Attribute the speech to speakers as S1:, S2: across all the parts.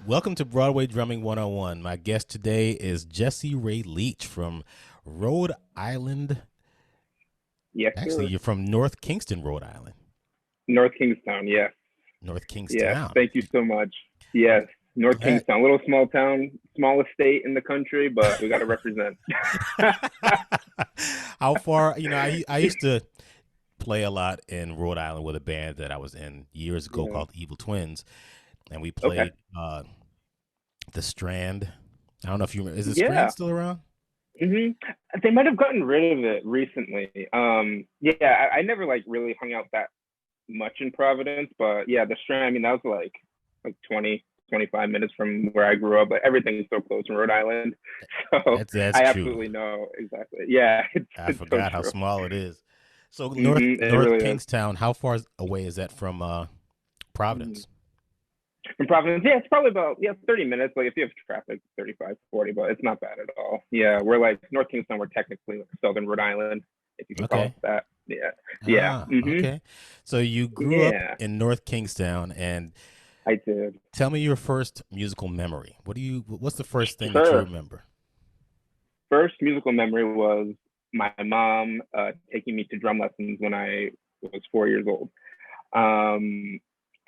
S1: Welcome to Broadway Drumming 101. My guest today is Jessie Ray Leich from Rhode Island.
S2: Yes,
S1: Actually,
S2: sir.
S1: you're from North Kingston, Rhode Island.
S2: North Kingstown, yes.
S1: North
S2: Yes.
S1: Kingstown.
S2: Thank you so much. Yes. North
S1: Glad.
S2: Kingstown, little small town, smallest state in the country, but we got to represent.
S1: How far? I used to play a lot in Rhode Island with a band that I was in years ago
S2: Yeah.
S1: called Evil Twins, and we
S2: Okay.
S1: played the Strand. I don't know if you remember. Is the Strand
S2: Yeah.
S1: still around?
S2: hmm They might have gotten rid of it recently. Yeah, I never like really hung out that much in Providence, but yeah, the Strand, I mean, that was like 20, 25 minutes from where I grew up. Like everything's so close in Rhode Island. So
S1: That's
S2: I
S1: true.
S2: absolutely know exactly. Yeah,
S1: I
S2: it's so
S1: forgot how
S2: true.
S1: small it is. So
S2: It
S1: North
S2: really is.
S1: Kingstown, how far away is that from
S2: Mhm.
S1: Providence?
S2: From Providence, yeah, it's probably about 30 minutes. Like if you have traffic, 35, 40, but it's not bad at all. Yeah, we're like North Kingston, we're technically like Southern Rhode Island, if you can call it
S1: Okay.
S2: that. Yeah. Yeah.
S1: Ah, okay. So you grew up
S2: Yeah,
S1: in North Kingstown, and
S2: I did.
S1: tell me your first musical memory. What's the first thing that you
S2: Sure.
S1: remember?
S2: First musical memory was my mom taking me to drum lessons when I was 4 years old. Um,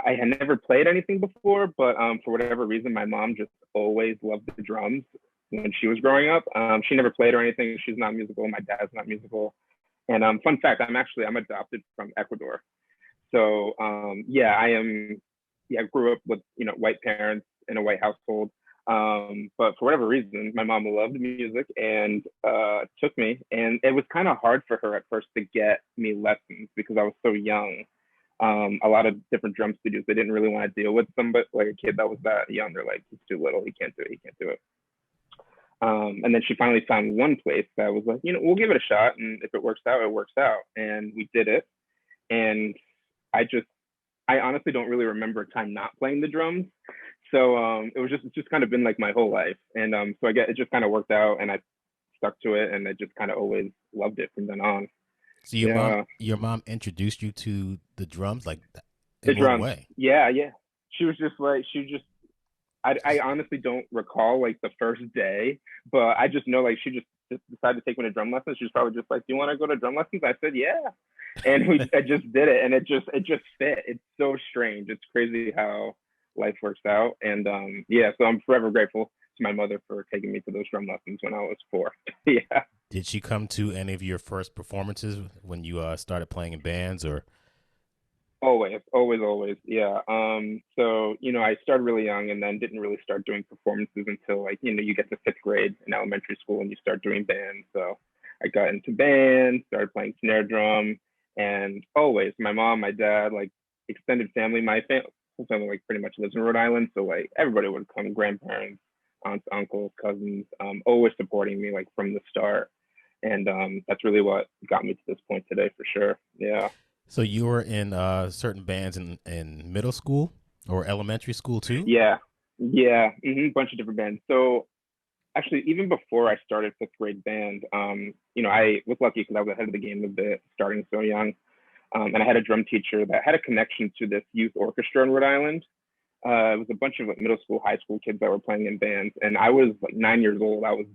S2: I had never played anything before, but for whatever reason, my mom just always loved the drums when she was growing up. She never played or anything. She's not musical. My dad's not musical. And fun fact, I'm adopted from Ecuador. So yeah, I am. Yeah, I grew up with white parents in a white household. But for whatever reason, my mom loved music and took me. And it was kind of hard for her at first to get me lessons because I was so young. A lot of different drum studios, they didn't really want to deal with somebody like a kid that was that young. They're like, he's too little, he can't do it, he can't do it. And then she finally found one place that was like, we'll give it a shot, and if it works out, it works out. And we did it. And I just, I honestly don't really remember a time not playing the drums. So it's just kind of been like my whole life. And so I get it just kind of worked out, and I stuck to it, and I just kind of always loved it from then on.
S1: So
S2: Yeah,
S1: your mom introduced you to the drums, like
S2: the
S1: in what
S2: drums.
S1: way?
S2: Yeah, yeah. She was just like she just I honestly don't recall like the first day, but I just know like just decided to take me to drum lessons. She was probably just like, "Do you want to go to drum lessons?" I said, "Yeah," and I just did it, and it just fit. It's so strange. It's crazy how life works out, and yeah. So I'm forever grateful to my mother for taking me to those drum lessons when I was 4. Yeah.
S1: Did she come to any of your first performances when you started playing in bands, or
S2: Always, always, always. Yeah. So, I started really young and then didn't really start doing performances until like, you get to fifth grade in elementary school and you start doing bands. So I got into band, started playing snare drum, and always my mom, my dad, like extended family, whole family like pretty much lives in Rhode Island. So like everybody would come, grandparents, aunts, uncles, cousins, always supporting me like from the start. And that's really what got me to this point today for sure. Yeah.
S1: so you were in certain bands in middle school or elementary school too?
S2: Yeah, yeah, bunch of different bands. So actually, even before I started fifth grade band, I was lucky because I was ahead of the game a bit, starting so young. And I had a drum teacher that had a connection to this youth orchestra in Rhode Island. It was a bunch of like middle school, high school kids that were playing in bands, and I was like 9 years old. I was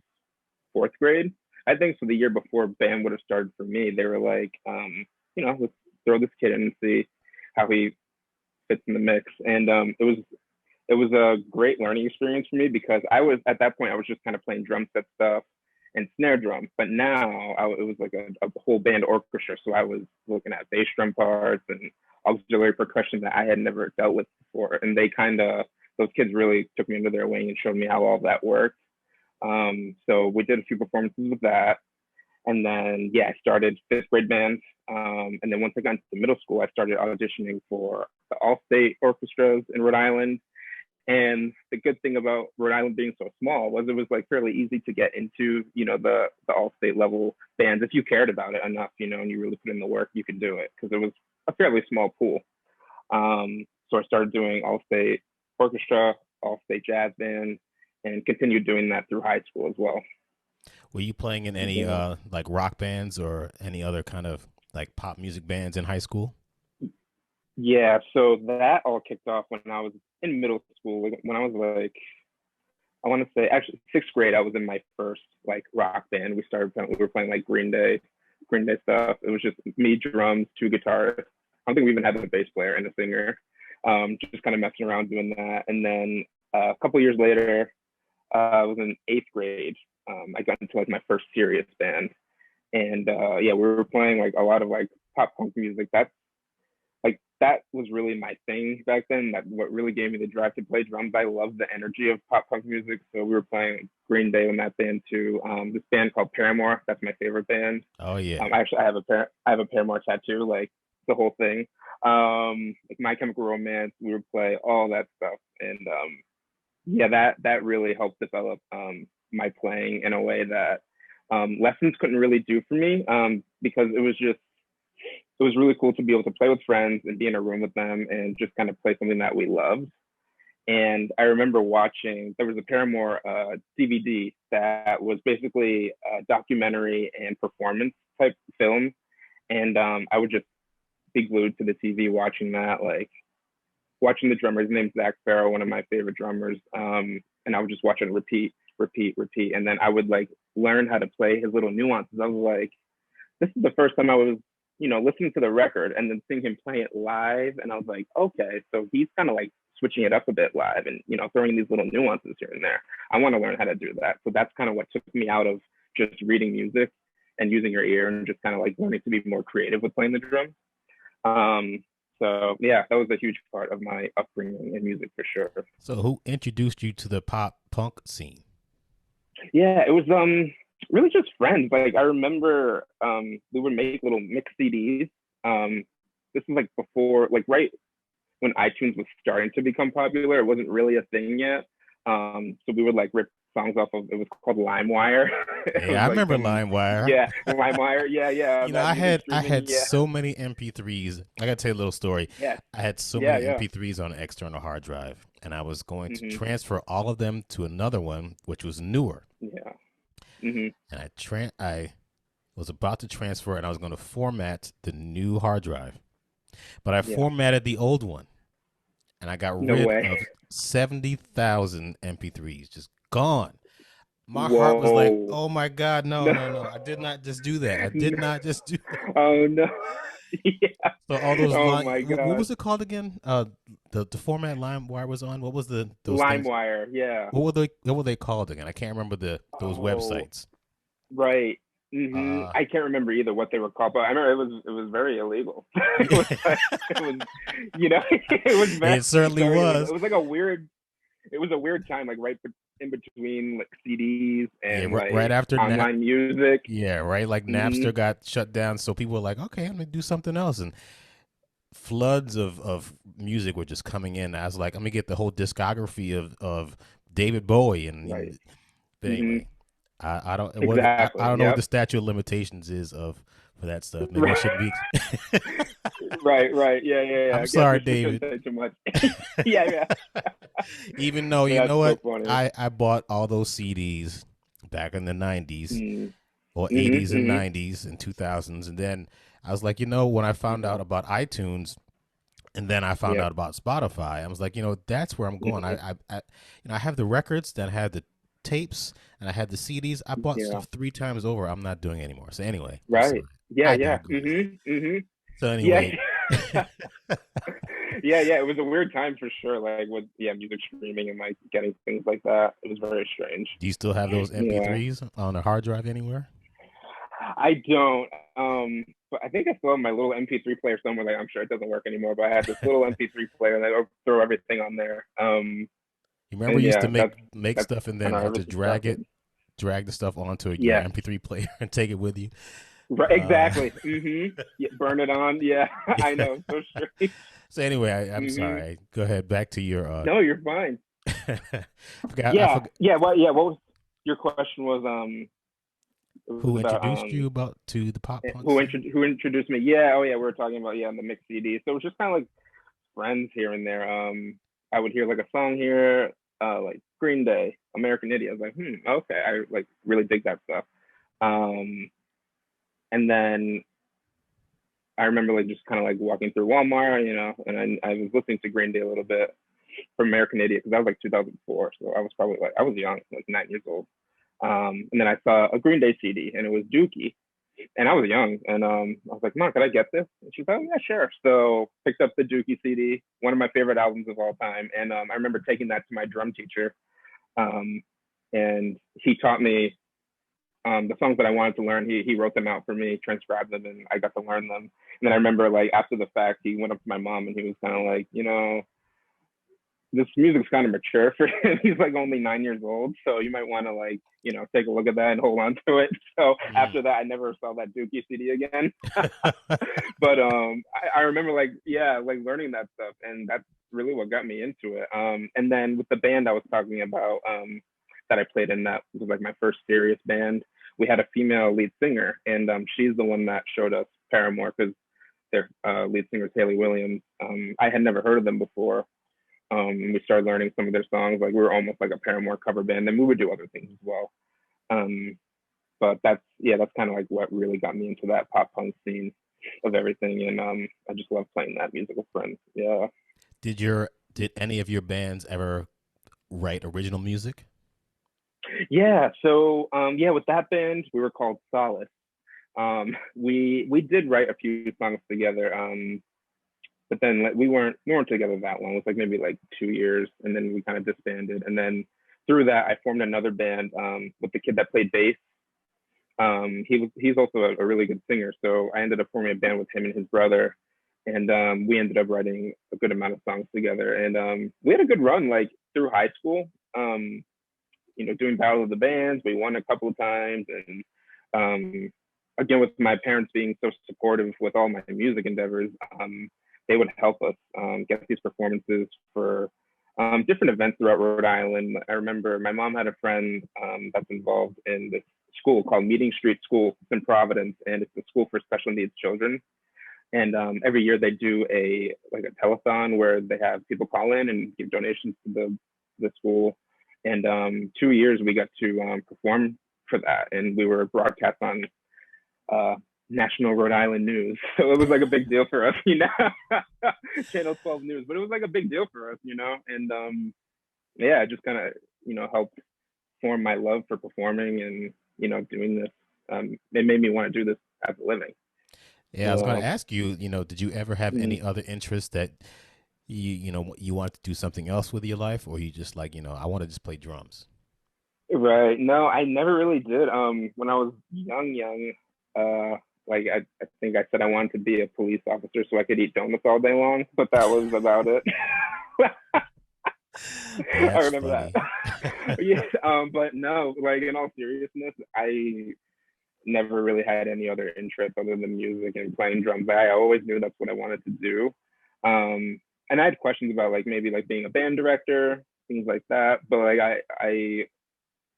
S2: fourth grade, I think. So the year before band would have started for me, they were like, let's throw this kid in and see how he fits in the mix. And it was a great learning experience for me because I was at that point I was just kind of playing drum set stuff and snare drum, but now it was like a whole band orchestra. So I was looking at bass drum parts and auxiliary percussion that I had never dealt with before, and those kids really took me under their wing and showed me how all that worked. So we did a few performances with that, and then yeah, I started fifth grade band. And then once I got into middle school, I started auditioning for the all-state orchestras in Rhode Island. And the good thing about Rhode Island being so small was it was like fairly easy to get into, the all state level bands. If you cared about it enough, and you really put in the work, you could do it because it was a fairly small pool. So I started doing all state orchestra, all state jazz band, and continued doing that through high school as well.
S1: Were you playing in any
S2: Yeah.
S1: like rock bands or any other kind of like pop music bands in high school?
S2: Yeah, so that all kicked off when I was in middle school. When I was like, I want to say actually sixth grade, I was in my first like rock band. We were playing like Green Day stuff. It was just me, drums, two guitars. I don't think we even had a bass player and a singer. Just kind of messing around doing that. And then a couple years later, I was in eighth grade. I got into like my first serious band, and yeah, we were playing like a lot of like pop punk music. That was really my thing back then. That what really gave me the drive to play drums. I love the energy of pop punk music. So we were playing Green Day in that band too. This band called Paramore. That's my favorite band.
S1: Oh yeah.
S2: Actually, I have a Paramore tattoo. Like the whole thing. Like My Chemical Romance. We would play all that stuff, and yeah, that really helped develop my playing in a way that lessons couldn't really do for me, because it was really cool to be able to play with friends and be in a room with them and just kind of play something that we loved. And I remember watching, there was a Paramore DVD that was basically a documentary and performance type film. And I would just be glued to the TV watching that, like watching the drummer. His name's Zach Farrow, one of my favorite drummers. And I would just watch it repeat, repeat, repeat. And then I would like learn how to play his little nuances. I was like, this is the first time I was, listening to the record and then seeing him play it live. And I was like, okay, so he's kind of like switching it up a bit live and, throwing these little nuances here and there. I want to learn how to do that. So that's kind of what took me out of just reading music and using your ear and just kind of like learning to be more creative with playing the drums. So yeah, that was a huge part of my upbringing in music for sure.
S1: So who introduced you to the pop punk scene?
S2: Yeah, it was really just friends. Like I remember we would make little mix CDs. This is like before, like right when iTunes was starting to become popular. It wasn't really a thing yet. So we would like rip songs off of, it was called LimeWire.
S1: Yeah, I
S2: like
S1: remember LimeWire.
S2: Yeah, LimeWire. Yeah.
S1: I had so many MP3s. I gotta tell you a little story.
S2: Yeah.
S1: I had so many MP3s on an external hard drive, and I was going to transfer all of them to another one, which was newer.
S2: Yeah.
S1: And I was about to transfer, and I was going to format the new hard drive, but I formatted the old one, and I got rid of 70,000 MP3s, just gone. My heart was like, oh my God, no. I did not just do that. I did not just do that.
S2: Oh no. Yeah.
S1: So all those
S2: my God.
S1: what was it called again? The format LimeWire was on. What was those
S2: LimeWire, yeah.
S1: What were they called again? I can't remember those websites.
S2: Right. I can't remember either what they were called, but I remember it was very illegal. It was, it was very,
S1: it certainly was.
S2: It was like it was a weird time, like right in between like CDs and
S1: right after
S2: online music.
S1: Yeah, right. Like Napster got shut down, so people were like, okay, I'm gonna do something else, and floods of music were just coming in. I was like, I'm gonna get the whole discography of David Bowie, and but anyway. I don't
S2: exactly.
S1: I don't know what the statute of limitations is for that stuff. Maybe it should be.
S2: Right. Yeah.
S1: I'm sorry, David.
S2: Say too much. Yeah.
S1: Even though you know what, I bought all those CDs back in the 90s or 80s and 90s and 2000s, and then I was like, when I found out about iTunes. And then I found out about Spotify. I was like, that's where I'm going. I have the records, then I have the tapes, and I had the CDs. I bought stuff 3 times over. I'm not doing it anymore. So anyway,
S2: right? Yeah.
S1: So anyway,
S2: yeah. It was a weird time for sure. Like with music streaming and like getting things like that. It was very strange.
S1: Do you still have those MP3s on a hard drive anywhere?
S2: I don't. But I think I still have my little MP3 player somewhere. Like I'm sure it doesn't work anymore. But I had this little MP3 player, and I would throw everything on there.
S1: You remember you used to make stuff and then have to drag the stuff onto your MP3 player and take it with you.
S2: Right, exactly. Burn it on. Yeah, I know. So strange.
S1: So anyway, I'm sorry. Go ahead. Back to your.
S2: No, you're fine.
S1: What
S2: was your question? Was
S1: who introduced you to the pop punk?
S2: Who introduced me? Yeah. Oh yeah, we were talking about the mixed CD. So it was just kind of like friends here and there. I would hear like a song here, like Green Day, American Idiot. I was like, okay, I like really dig that stuff. And then I remember like just kind of like walking through Walmart, you know, and I was listening to Green Day a little bit from American Idiot because that was like 2004, so I was probably like I was young, like 9 years old. And then I saw a Green Day CD, and it was Dookie, and I was young, and I was like, "Mom, could I get this?" And she's like, "Oh yeah, sure." So picked up the Dookie CD, one of my favorite albums of all time, and I remember taking that to my drum teacher, and he taught me the songs that I wanted to learn. He wrote them out for me, transcribed them, and I got to learn them. And then I remember like after the fact, he went up to my mom and he was kind of like, you know, this music's kind of mature for him. He's like only 9 years old, so you might want to like, you know, take a look at that and hold on to it. So after that, I never saw that Dookie CD again. But I remember like, yeah, like learning that stuff, and that's really what got me into it. And then with the band I was talking about, that I played in, that was like my first serious band. We had a female lead singer, and she's the one that showed us Paramore because their lead singer is Hayley Williams. I had never heard of them before. We started learning some of their songs. Like we were almost like a Paramore cover band, and we would do other things as well. But that's kind of like what really got me into that pop punk scene of everything, and I just love playing that music with friends. Yeah.
S1: Did any of your bands ever write original music?
S2: Yeah. So with that band, we were called Solace. We did write a few songs together. But then we weren't together that long. It was like maybe like 2 years, and then we kind of disbanded. And then through that, I formed another band with the kid that played bass. He's also a really good singer, so I ended up forming a band with him and his brother, and we ended up writing a good amount of songs together. And we had a good run like through high school. You know, doing Battle of the Bands, we won a couple of times, and again with my parents being so supportive with all my music endeavors. They would help us get these performances for different events throughout Rhode Island. I remember my mom had a friend that's involved in this school called Meeting Street School. It's in Providence, and it's a school for special needs children. And every year they do a telethon where they have people call in and give donations to the school. And 2 years we got to perform for that, and we were broadcast on national Rhode Island news. So it was like a big deal for us, you know. Channel 12 news, but it was like a big deal for us, you know. And it just kind of, you know, helped form my love for performing and, you know, doing this. It made me want to do this as a living.
S1: Yeah, I was going to ask you, you know, did you ever have any other interests that you know, you wanted to do something else with your life, or you just like, you know, I want to just play drums?
S2: Right. No, I never really did. When I was young, like I think I said I wanted to be a police officer so I could eat donuts all day long, but that was about it. I remember funny. That. Yeah. But no, like in all seriousness, I never really had any other interest other than music and playing drums. I always knew that's what I wanted to do. And I had questions about like maybe like being a band director, things like that. But like I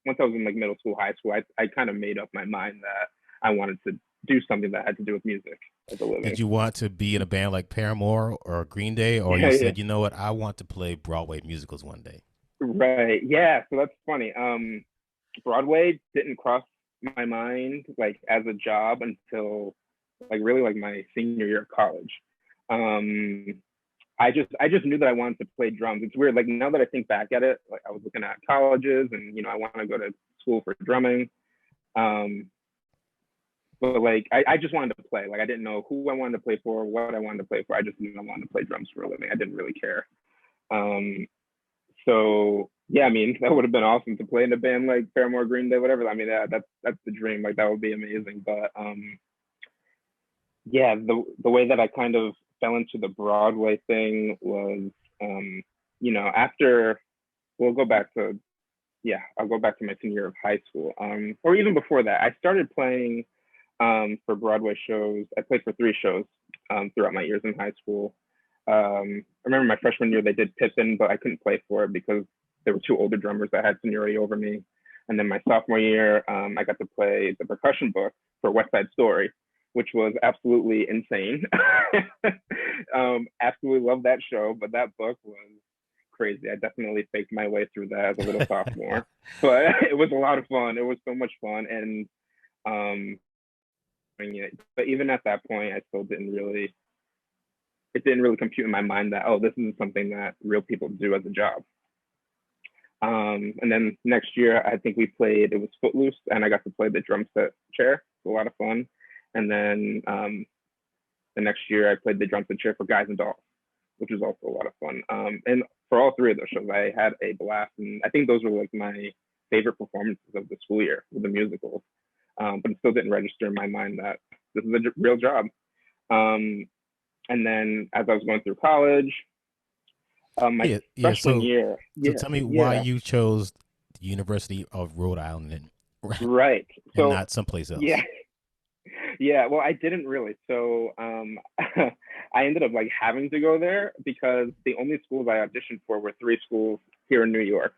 S2: once I was in like middle school, high school, I kind of made up my mind that I wanted to do something that had to do with music as a living.
S1: Did you want to be in a band like Paramore or Green Day, or you said, you know what, I want to play Broadway musicals one day?
S2: Right. Yeah. So that's funny. Broadway didn't cross my mind like as a job until like really like my senior year of college. I just knew that I wanted to play drums. It's weird. Like now that I think back at it, like I was looking at colleges and, you know, I want to go to school for drumming. But like, I just wanted to play. Like I didn't know who I wanted to play for, what I wanted to play for. I just knew I wanted to play drums for a living. I didn't really care. So yeah, I mean, that would have been awesome to play in a band like Paramore, Green Day, whatever. I mean, that's the dream. Like that would be amazing. But yeah, the way that I kind of fell into the Broadway thing was, you know, after I'll go back to my senior year of high school, or even before that. I started playing for Broadway shows. I played for 3 shows throughout my years in high school. I remember my freshman year they did Pippin, but I couldn't play for it because there were 2 older drummers that had seniority over me. And then my sophomore year, I got to play the percussion book for West Side Story, which was absolutely insane. Absolutely loved that show, but that book was crazy. I definitely faked my way through that as a little sophomore, but it was a lot of fun. It was so much fun. And it. But even at that point, I still didn't really, it didn't really compute in my mind that, oh, this isn't something that real people do as a job. And then next year, I think we played, it was Footloose, and I got to play the drum set chair. It was a lot of fun. And then the next year, I played the drum set chair for Guys and Dolls, which was also a lot of fun. And for all three of those shows, I had a blast. And I think those were like my favorite performances of the school year with the musicals. But it still didn't register in my mind that this is a real job. And then as I was going through college, my freshman year.
S1: So tell me why you chose the University of Rhode Island and,
S2: right.
S1: So, and not someplace else.
S2: Yeah. Yeah, well, I didn't really. So I ended up like having to go there because the only schools I auditioned for were 3 schools here in New York.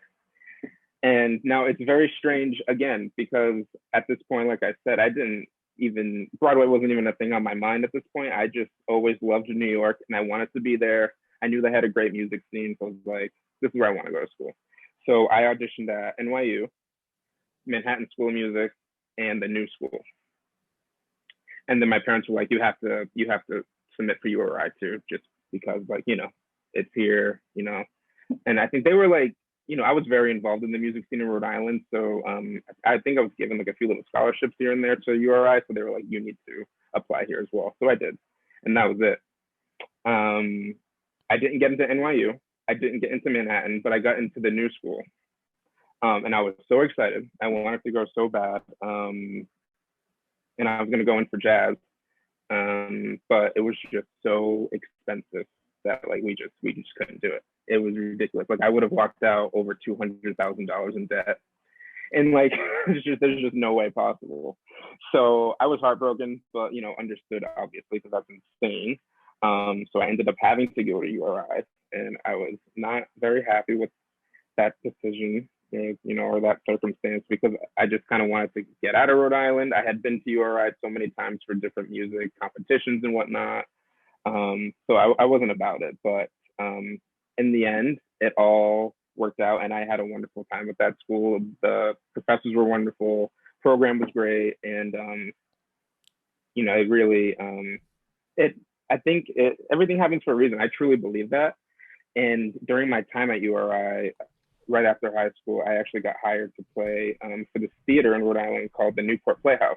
S2: And now it's very strange again, because at this point, like I said, Broadway wasn't even a thing on my mind at this point. I just always loved New York and I wanted to be there. I knew they had a great music scene. So I was like, this is where I want to go to school. So I auditioned at NYU, Manhattan School of Music, and the New School. And then my parents were like, you have to submit for URI too, just because like, it's here, and I think they were like, I was very involved in the music scene in Rhode Island. So I think I was given like a few little scholarships here and there to URI. So they were like, you need to apply here as well. So I did. And that was it. I didn't get into NYU. I didn't get into Manhattan, but I got into the New School. And I was so excited. I wanted to go so bad. And I was going to go in for jazz. But it was just so expensive that like we just couldn't do it. It was ridiculous. Like I would have walked out over $200,000 in debt. And like there's just no way possible. So I was heartbroken, but understood obviously because that's insane. So I ended up having to go to URI, and I was not very happy with that decision, or that circumstance, because I just kind of wanted to get out of Rhode Island. I had been to URI so many times for different music competitions and whatnot. So I wasn't about it, but in the end, it all worked out, and I had a wonderful time at that school. The professors were wonderful, program was great, and it really I think everything happens for a reason. I truly believe that. And during my time at URI, right after high school, I actually got hired to play for this theater in Rhode Island called the Newport Playhouse.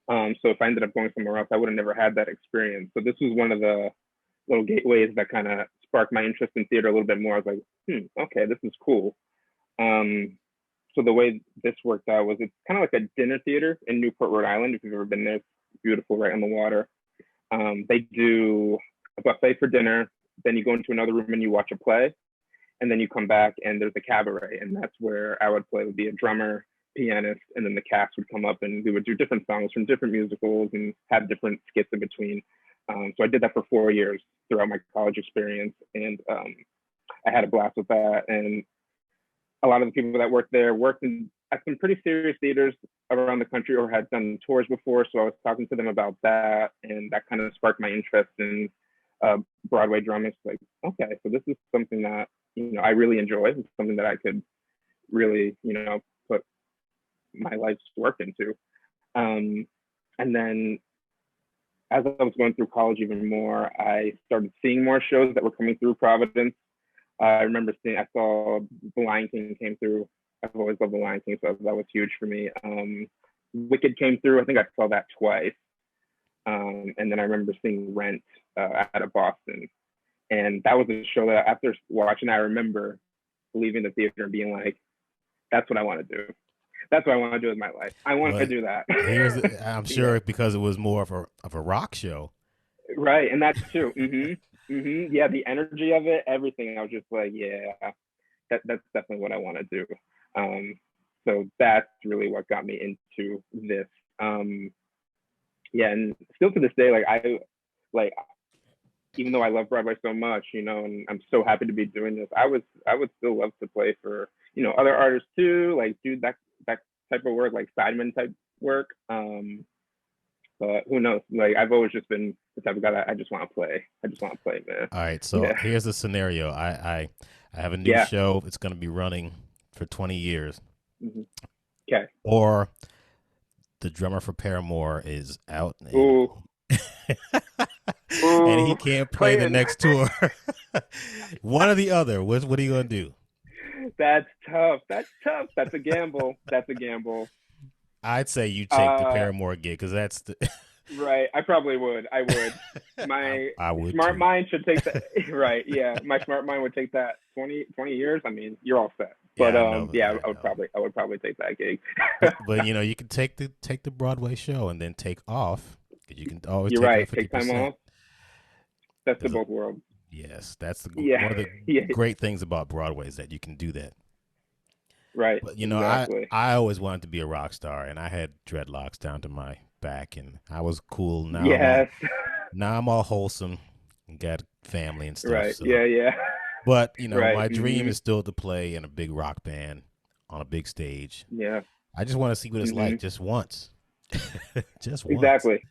S2: So if I ended up going somewhere else, I would have never had that experience. So this was one of the little gateways that kind of sparked my interest in theater a little bit more. I was like, okay, this is cool. So the way this worked out was it's kind of like a dinner theater in Newport, Rhode Island. If you've ever been there, it's beautiful, right on the water. They do a buffet for dinner. Then you go into another room and you watch a play. And then you come back and there's a cabaret. And that's where I would play, would be a drummer, pianist, and then the cast would come up and we would do different songs from different musicals and have different skits in between. So I did that for 4 years throughout my college experience. And I had a blast with that. And a lot of the people that worked there worked at some pretty serious theaters around the country or had done tours before. So I was talking to them about that. And that kind of sparked my interest in Broadway drumming. It's like, okay, so this is something that, I really enjoy. It's something that I could really, put my life's work into. And then as I was going through college even more, I started seeing more shows that were coming through Providence. I remember I saw The Lion King came through. I've always loved The Lion King, so that was huge for me. Wicked came through. I think I saw that twice. And then I remember seeing Rent out of Boston. And that was a show that after watching, I remember leaving the theater and being like, that's what I want to do. That's what I want to do with my life. I want to do that.
S1: I'm sure because it was more of a rock show.
S2: Right. And that's true. Yeah. The energy of it, everything. I was just like, yeah, that's definitely what I want to do. So that's really what got me into this. Yeah. And still to this day, even though I love Broadway so much, and I'm so happy to be doing this, I would still love to play for, other artists too, like do that type of work, like sideman type work. But who knows? Like I've always just been the type of guy that I just want to play. Man.
S1: All right. So here's the scenario. I have a new show. It's going to be running for 20 years.
S2: Okay.
S1: Or the drummer for Paramore is out,
S2: Ooh.
S1: and he can't play the next tour. One or the other. What are you gonna do?
S2: That's tough. That's a gamble.
S1: I'd say you take the Paramore gig because that's the
S2: right. I probably would. I would. My
S1: I would
S2: smart
S1: too.
S2: mind should take that. Right. Yeah. My smart mind would take that 20 years. I mean, you're all set. But
S1: yeah,
S2: I would probably take that gig.
S1: but you can take the Broadway show and then take off because you can always
S2: You're
S1: take
S2: right.
S1: off 50%.
S2: Take time off. Best of both worlds.
S1: Yes, that's
S2: Yeah.
S1: one of the great things about Broadway is that you can do that.
S2: Right.
S1: But
S2: exactly.
S1: I always wanted to be a rock star, and I had dreadlocks down to my back, and I was cool.
S2: Yes.
S1: Now I'm all wholesome, and got family and stuff.
S2: Right.
S1: So.
S2: Yeah.
S1: But my dream is still to play in a big rock band on a big stage.
S2: Yeah.
S1: I just want to see what it's like just once. Just once.
S2: Exactly.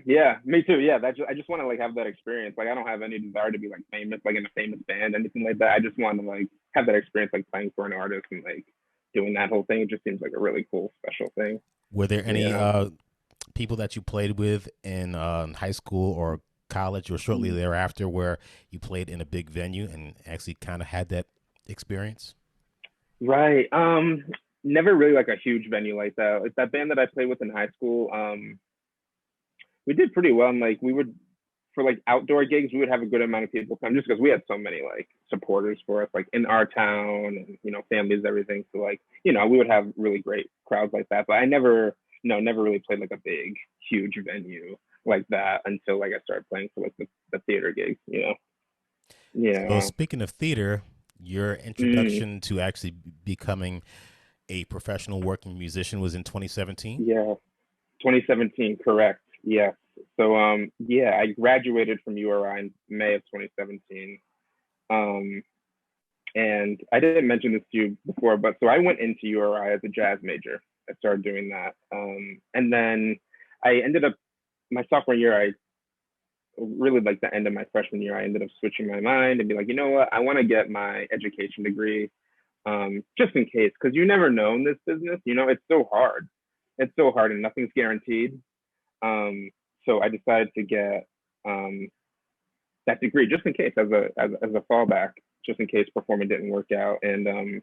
S2: Yeah, me too. Yeah, I just want to like have that experience. Like I don't have any desire to be like famous, like in a famous band, anything like that. I just want to like have that experience, like playing for an artist and like doing that whole thing. It just seems like a really cool, special thing.
S1: Were there any people that you played with in high school or college or shortly thereafter where you played in a big venue and actually kind of had that experience?
S2: Right. Never really like a huge venue like that. Like that band that I played with in high school, we did pretty well. And like we would, for like outdoor gigs, we would have a good amount of people come just because we had so many like supporters for us, like in our town and, families, everything. So like, we would have really great crowds like that. But I never really played like a big, huge venue like that until like I started playing for like the theater gigs, Yeah.
S1: So speaking of theater, your introduction to actually becoming a professional working musician was in 2017?
S2: Yeah, 2017, correct. Yes. So I graduated from URI in May of 2017. And I didn't mention this to you before, but so I went into URI as a jazz major. I started doing that. And then I ended up my sophomore year, I really like the end of my freshman year, I ended up switching my mind and be like, you know what, I want to get my education degree, just in case, because you never know in this business. It's so hard. It's so hard, and nothing's guaranteed. So I decided to get that degree just in case, as a fallback, just in case performing didn't work out, and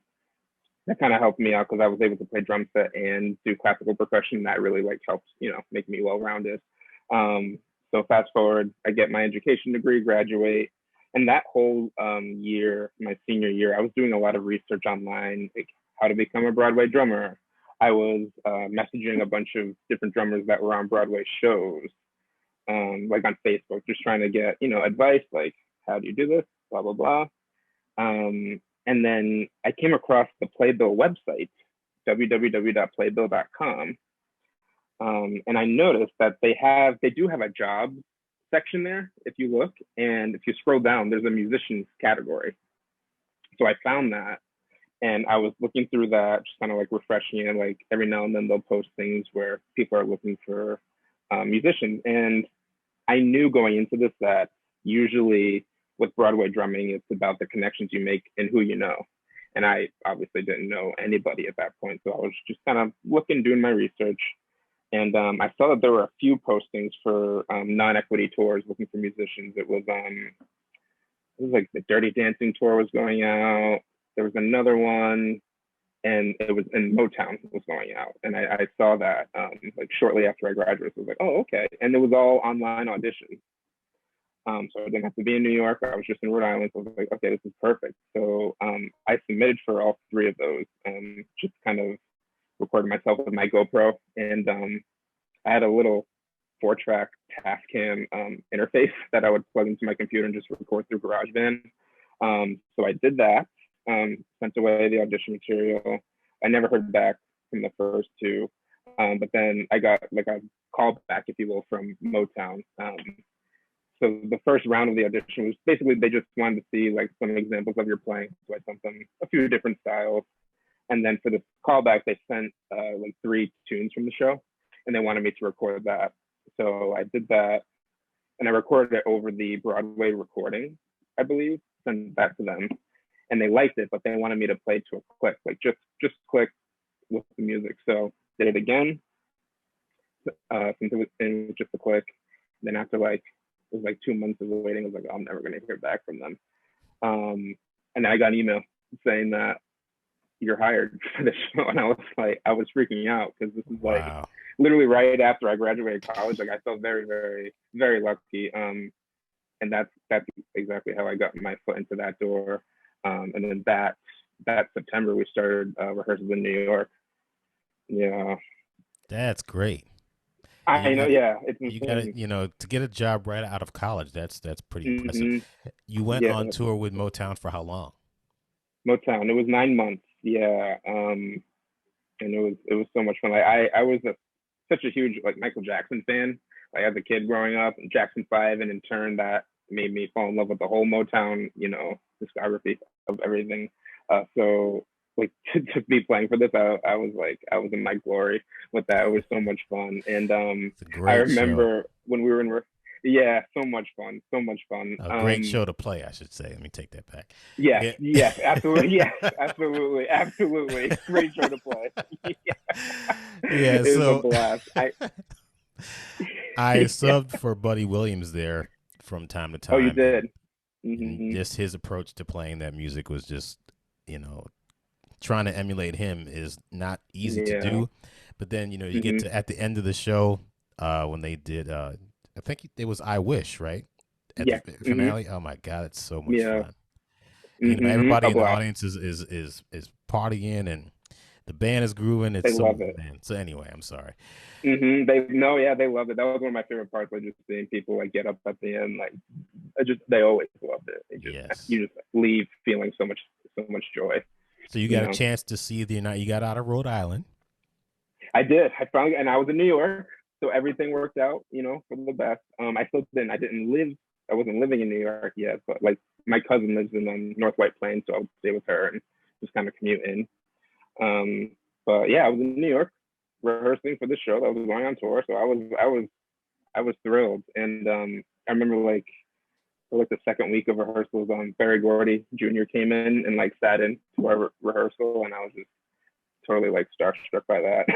S2: that kind of helped me out because I was able to play drum set and do classical percussion. That really like helps, make me well-rounded. So fast forward, I get my education degree, graduate, and that whole year, my senior year, I was doing a lot of research online, like how to become a Broadway drummer. I was messaging a bunch of different drummers that were on Broadway shows, like on Facebook, just trying to get, advice, like how do you do this, blah, blah, blah. And then I came across the Playbill website, www.playbill.com. And I noticed that they do have a job section there if you look, and if you scroll down, there's a musicians category. So I found that, and I was looking through that, just kind of like refreshing it. Like every now and then they'll post things where people are looking for musicians, and I knew going into this that usually with Broadway drumming, it's about the connections you make and who you know. And I obviously didn't know anybody at that point, so I was just kind of looking, doing my research. And I saw that there were a few postings for non-equity tours looking for musicians. It was like the Dirty Dancing tour was going out. There was another one, and it was in Motown was going out. And I saw that like shortly after I graduated. So I was like, oh, okay. And it was all online auditions. So I didn't have to be in New York. I was just in Rhode Island. So I was like, okay, this is perfect. So I submitted for all three of those, just kind of recorded myself with my GoPro, and I had a little 4-track Tascam interface that I would plug into my computer and just record through GarageBand. So I did that, sent away the audition material. I never heard back from the first two, but then I got like a call back, if you will, from Motown. So the first round of the audition was basically they just wanted to see like some examples of your playing. So I sent them a few different styles. And then for the callback, they sent like 3 tunes from the show, and they wanted me to record that. So I did that, and I recorded it over the Broadway recording, I believe, sent that to them, and they liked it, but they wanted me to play to a click, like just click with the music. So did it again, since it was just a click. Then after like it was like 2 months of waiting, I was like, oh, I'm never gonna hear back from them. And then I got an email saying that you're hired for the show, and I was freaking out because this is like literally right after I graduated college. Like I felt very, very, very lucky. And that's exactly how I got my foot into that door. And then that September we started rehearsals in New York. Yeah,
S1: that's great.
S2: I know. Yeah, it's
S1: insane. You got to, to get a job right out of college. That's pretty impressive. You went on tour with Motown for how long?
S2: Motown. It was 9 months. Yeah, and it was so much fun. Like I was such a huge like Michael Jackson fan. Like as a kid growing up, and Jackson 5, and in turn that made me fall in love with the whole Motown, discography of everything. So like to be playing for this, I was in my glory with that. It was so much fun, and I remember when we were in. Yeah, so much fun.
S1: A great show to play, I should say. Let me take that back.
S2: Yes, absolutely. Yes, absolutely. Great show to play.
S1: Yeah, so a blast. I subbed for Buddy Williams there from time to time.
S2: Oh, you did?
S1: Mm-hmm. Just his approach to playing that music was just, trying to emulate him is not easy to do. But then, you get to at the end of the show when they did, I think it was I Wish, right? At the finale. Oh my God, it's so much fun. Everybody in the audience is partying and the band is grooving. It's so love it. Man. So anyway, I'm sorry.
S2: They love it. That was one of my favorite parts. Like just seeing people like get up at the end. Like they always loved it. You just leave feeling so much joy.
S1: So you got a chance to see you got out of Rhode Island.
S2: I did. I finally, and I was in New York, so everything worked out, for the best. I wasn't living in New York yet, but like my cousin lives in North White Plains, so I would stay with her and just kind of commute in. But yeah, I was in New York rehearsing for the show that was going on tour, so I was thrilled. And I remember for the second week of rehearsals, Barry Gordy Jr. came in and sat in to our rehearsal, and I was just totally starstruck by that.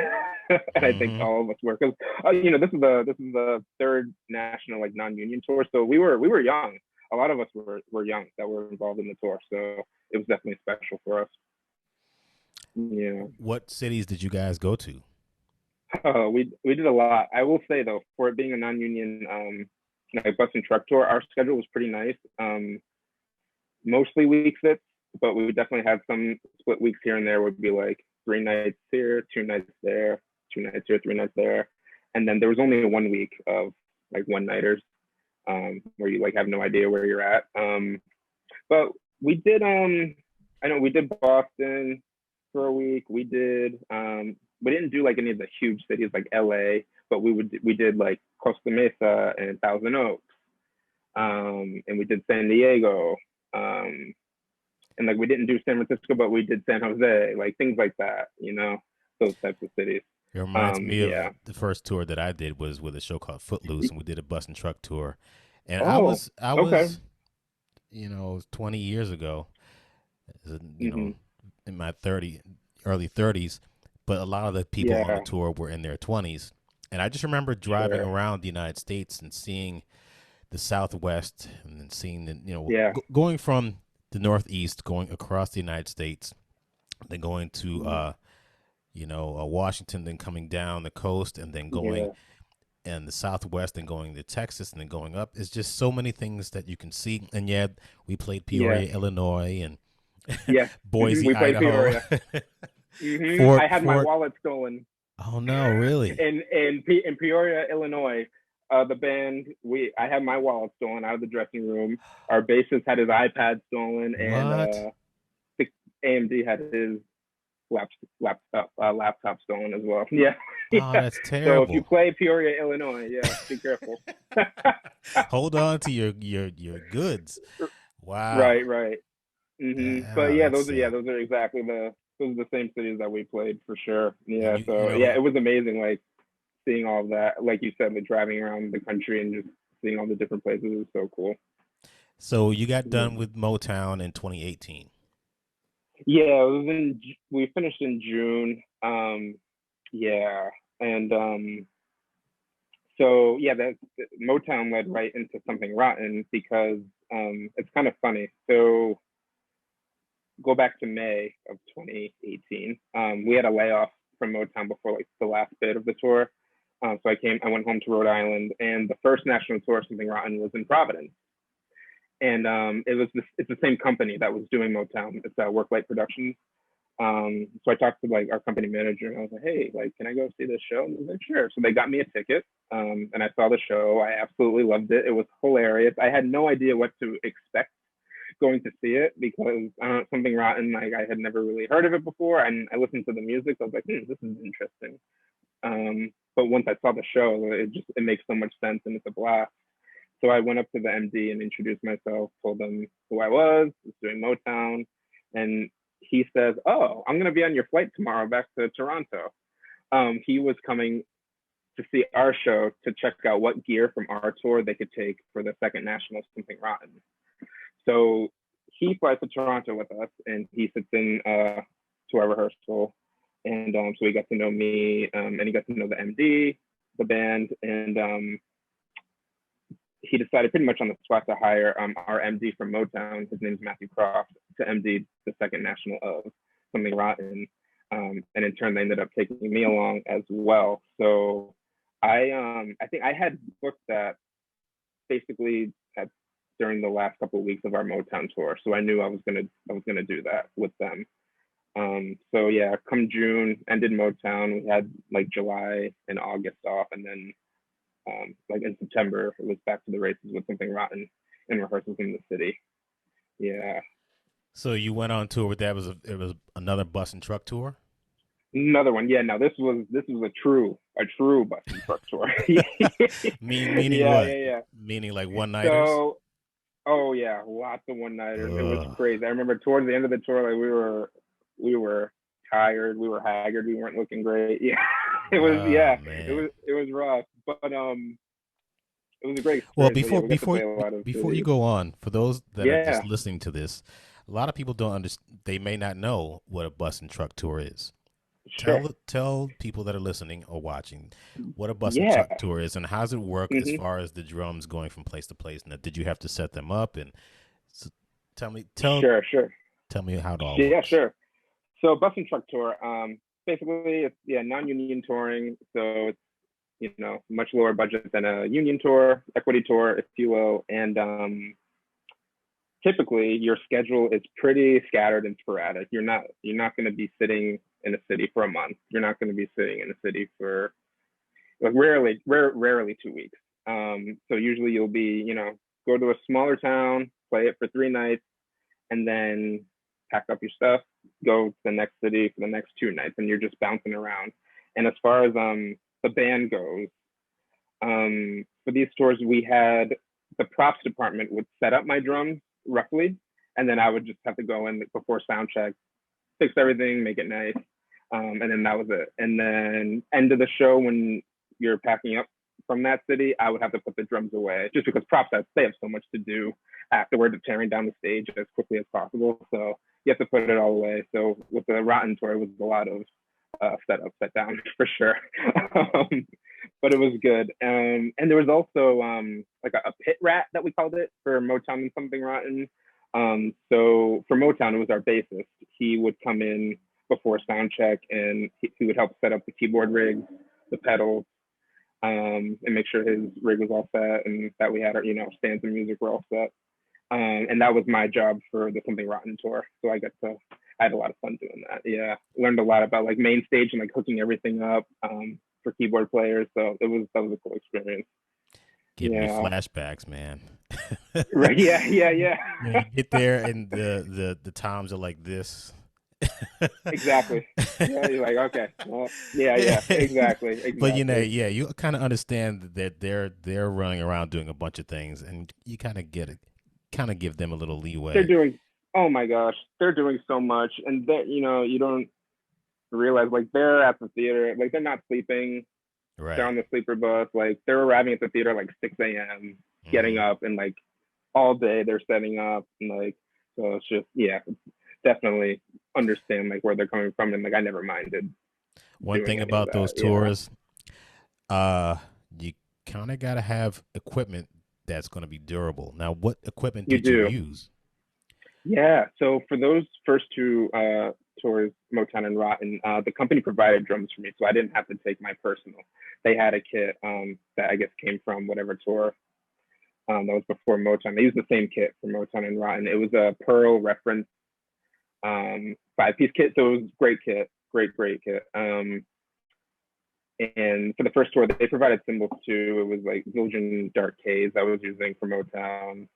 S2: And I think all of us were, because this is the third national non-union tour, so we were young. A lot of us were young that were involved in the tour, so it was definitely special for us. Yeah.
S1: What cities did you guys go to?
S2: We did a lot. I will say though, for it being a non-union bus and truck tour, our schedule was pretty nice. Mostly week sits, but we definitely had some split weeks here and there. Would be 3 nights here, 2 nights there, 2 nights here, 3 nights there, and then there was only 1 week of one-nighters where you have no idea where you're at. But we did. I know we did Boston for a week. We did. We didn't do any of the huge cities like LA, but we did Costa Mesa and Thousand Oaks, and we did San Diego, and we didn't do San Francisco, but we did San Jose, things like that, those types of cities.
S1: It reminds me of the first tour that I did was with a show called Footloose, and we did a bus and truck tour, and I was it was 20 years ago, in my early 30s. But a lot of the people on the tour were in their 20s. And I just remember driving around the United States and seeing the Southwest and then seeing going from the Northeast, going across the United States, then going to, Washington, then coming down the coast and then going in the Southwest and going to Texas and then going up. It's just so many things that you can see. And we played Peoria, Illinois and Boise, Idaho.
S2: I had my wallet stolen.
S1: Oh no, really?
S2: In Peoria, Illinois, the band I had my wallet stolen out of the dressing room. Our bassist had his iPad stolen, and AMD had his laptop stolen as well. Yeah.
S1: Oh, that's terrible.
S2: So if you play Peoria, Illinois, be careful.
S1: Hold on to your goods. Wow.
S2: Right. Mm-hmm. But those are exactly those are the same cities that we played for sure. Yeah. It was amazing. Seeing all of that, like you said, driving around the country and just seeing all the different places is so cool.
S1: So you got done with Motown in 2018.
S2: Yeah, we finished in June. And So yeah, that Motown led right into Something Rotten because it's kind of funny. So go back to May of 2018. We had a layoff from Motown before like the last bit of the tour. So I went home to Rhode Island, and the first national tour, Something Rotten, was in Providence. And it's the same company that was doing Motown. It's Worklight Productions. So I talked to like our company manager, and I was like, hey, like, can I go see this show? And they was like, sure. So they got me a ticket, and I saw the show. I absolutely loved it. It was hilarious. I had no idea what to expect going to see it because Something Rotten, like I had never really heard of it before, and I listened to the music. I was like, this is interesting. But once I saw the show, it makes so much sense, and it's a blast. So I went up to the MD and introduced myself, told them who I was doing Motown, and he says, oh, I'm going to be on your flight tomorrow back to Toronto. He was coming to see our show to check out what gear from our tour they could take for the second national Something Rotten. So he flies to Toronto with us, and he sits in to our rehearsal. And so he got to know me, and he got to know the MD, the band, and he decided pretty much on the spot to hire our MD from Motown. His name is Matthew Croft, to MD the second national of Something Rotten. And in turn, they ended up taking me along as well. So I think I had booked that basically during the last couple of weeks of our Motown tour. So I knew I was gonna do that with them. So yeah, come June, ended Motown. We had like July and August off, and then like in September, it was back to the races with Something Rotten and rehearsals in the city. Yeah.
S1: So you went on tour with that. It was another bus and truck tour?
S2: Another one. Yeah, no, this was a true bus and truck tour.
S1: Meaning
S2: yeah,
S1: what?
S2: yeah.
S1: Meaning like one-nighters?
S2: So, oh yeah, lots of one-nighters. It was crazy. I remember towards the end of the tour, like we were tired, we were haggard, we weren't looking great. Yeah. It was
S1: man.
S2: it was rough. But it was a great experience.
S1: Well, before you go on, for those that are just listening to this, a lot of people don't understand. They may not know what a bus and truck tour is.
S2: Sure.
S1: Tell people that are listening or watching what a bus and truck tour is, and how does it work as far as the drums going from place to place. Now, did you have to set them up? And so tell me how it all works.
S2: Yeah, sure. So bus and truck tour, basically it's non-union touring. So it's much lower budget than a union tour, equity tour, if you will. And typically your schedule is pretty scattered and sporadic. You're not going to be sitting in a city for a month. You're not going to be sitting in a city for like rarely 2 weeks. So usually you'll be, go to a smaller town, play it for 3 nights, and then pack up your stuff, go to the next city for the next 2 nights, and you're just bouncing around. And as far as the band goes, for these tours, we had the props department would set up my drums roughly, and then I would just have to go in before sound check, fix everything, make it nice, and then that was it. And then end of the show, when you're packing up from that city, I would have to put the drums away, just because props, they have so much to do afterward, tearing down the stage as quickly as possible. So you have to put it all away. So with the Rotten tour, it was a lot of set up, set down for sure. But it was good. And there was also like a pit rat that we called it for Motown and Something Rotten. So for Motown, it was our bassist. He would come in before sound check, and he would help set up the keyboard rigs, the pedals, and make sure his rig was all set, and that we had our stands and music were all set. And that was my job for the Something Rotten tour. So I had a lot of fun doing that. Yeah, learned a lot about like main stage and like hooking everything up for keyboard players. So that was a cool experience.
S1: Giving me flashbacks, man.
S2: Right? Yeah.
S1: You get there and the times are like this.
S2: Exactly. Yeah, you're like, okay, well, yeah, exactly.
S1: But you kind of understand that they're running around doing a bunch of things, and you kind of give them a little leeway.
S2: They're doing, oh my gosh, they're doing so much, and that you don't realize, like, they're at the theater, like they're not sleeping.
S1: Right.
S2: They're on the sleeper bus, like they're arriving at the theater like 6 a.m., getting up, and like all day they're setting up, and like, so it's just definitely understand like where they're coming from, and like I never minded.
S1: One thing about those tours, kind of got to have equipment that's going to be durable. Now, what equipment
S2: You
S1: did you
S2: do.
S1: use?
S2: Yeah. So for those first two tours, Motown and Rotten, the company provided drums for me, so I didn't have to take my personal. They had a kit that I guess came from whatever tour that was before Motown. They used the same kit for Motown and Rotten. It was a Pearl reference 5-piece kit, so it was a great kit, great kit. And for the first tour, they provided cymbals too. It was like Zildjian Dark K's I was using for Motown.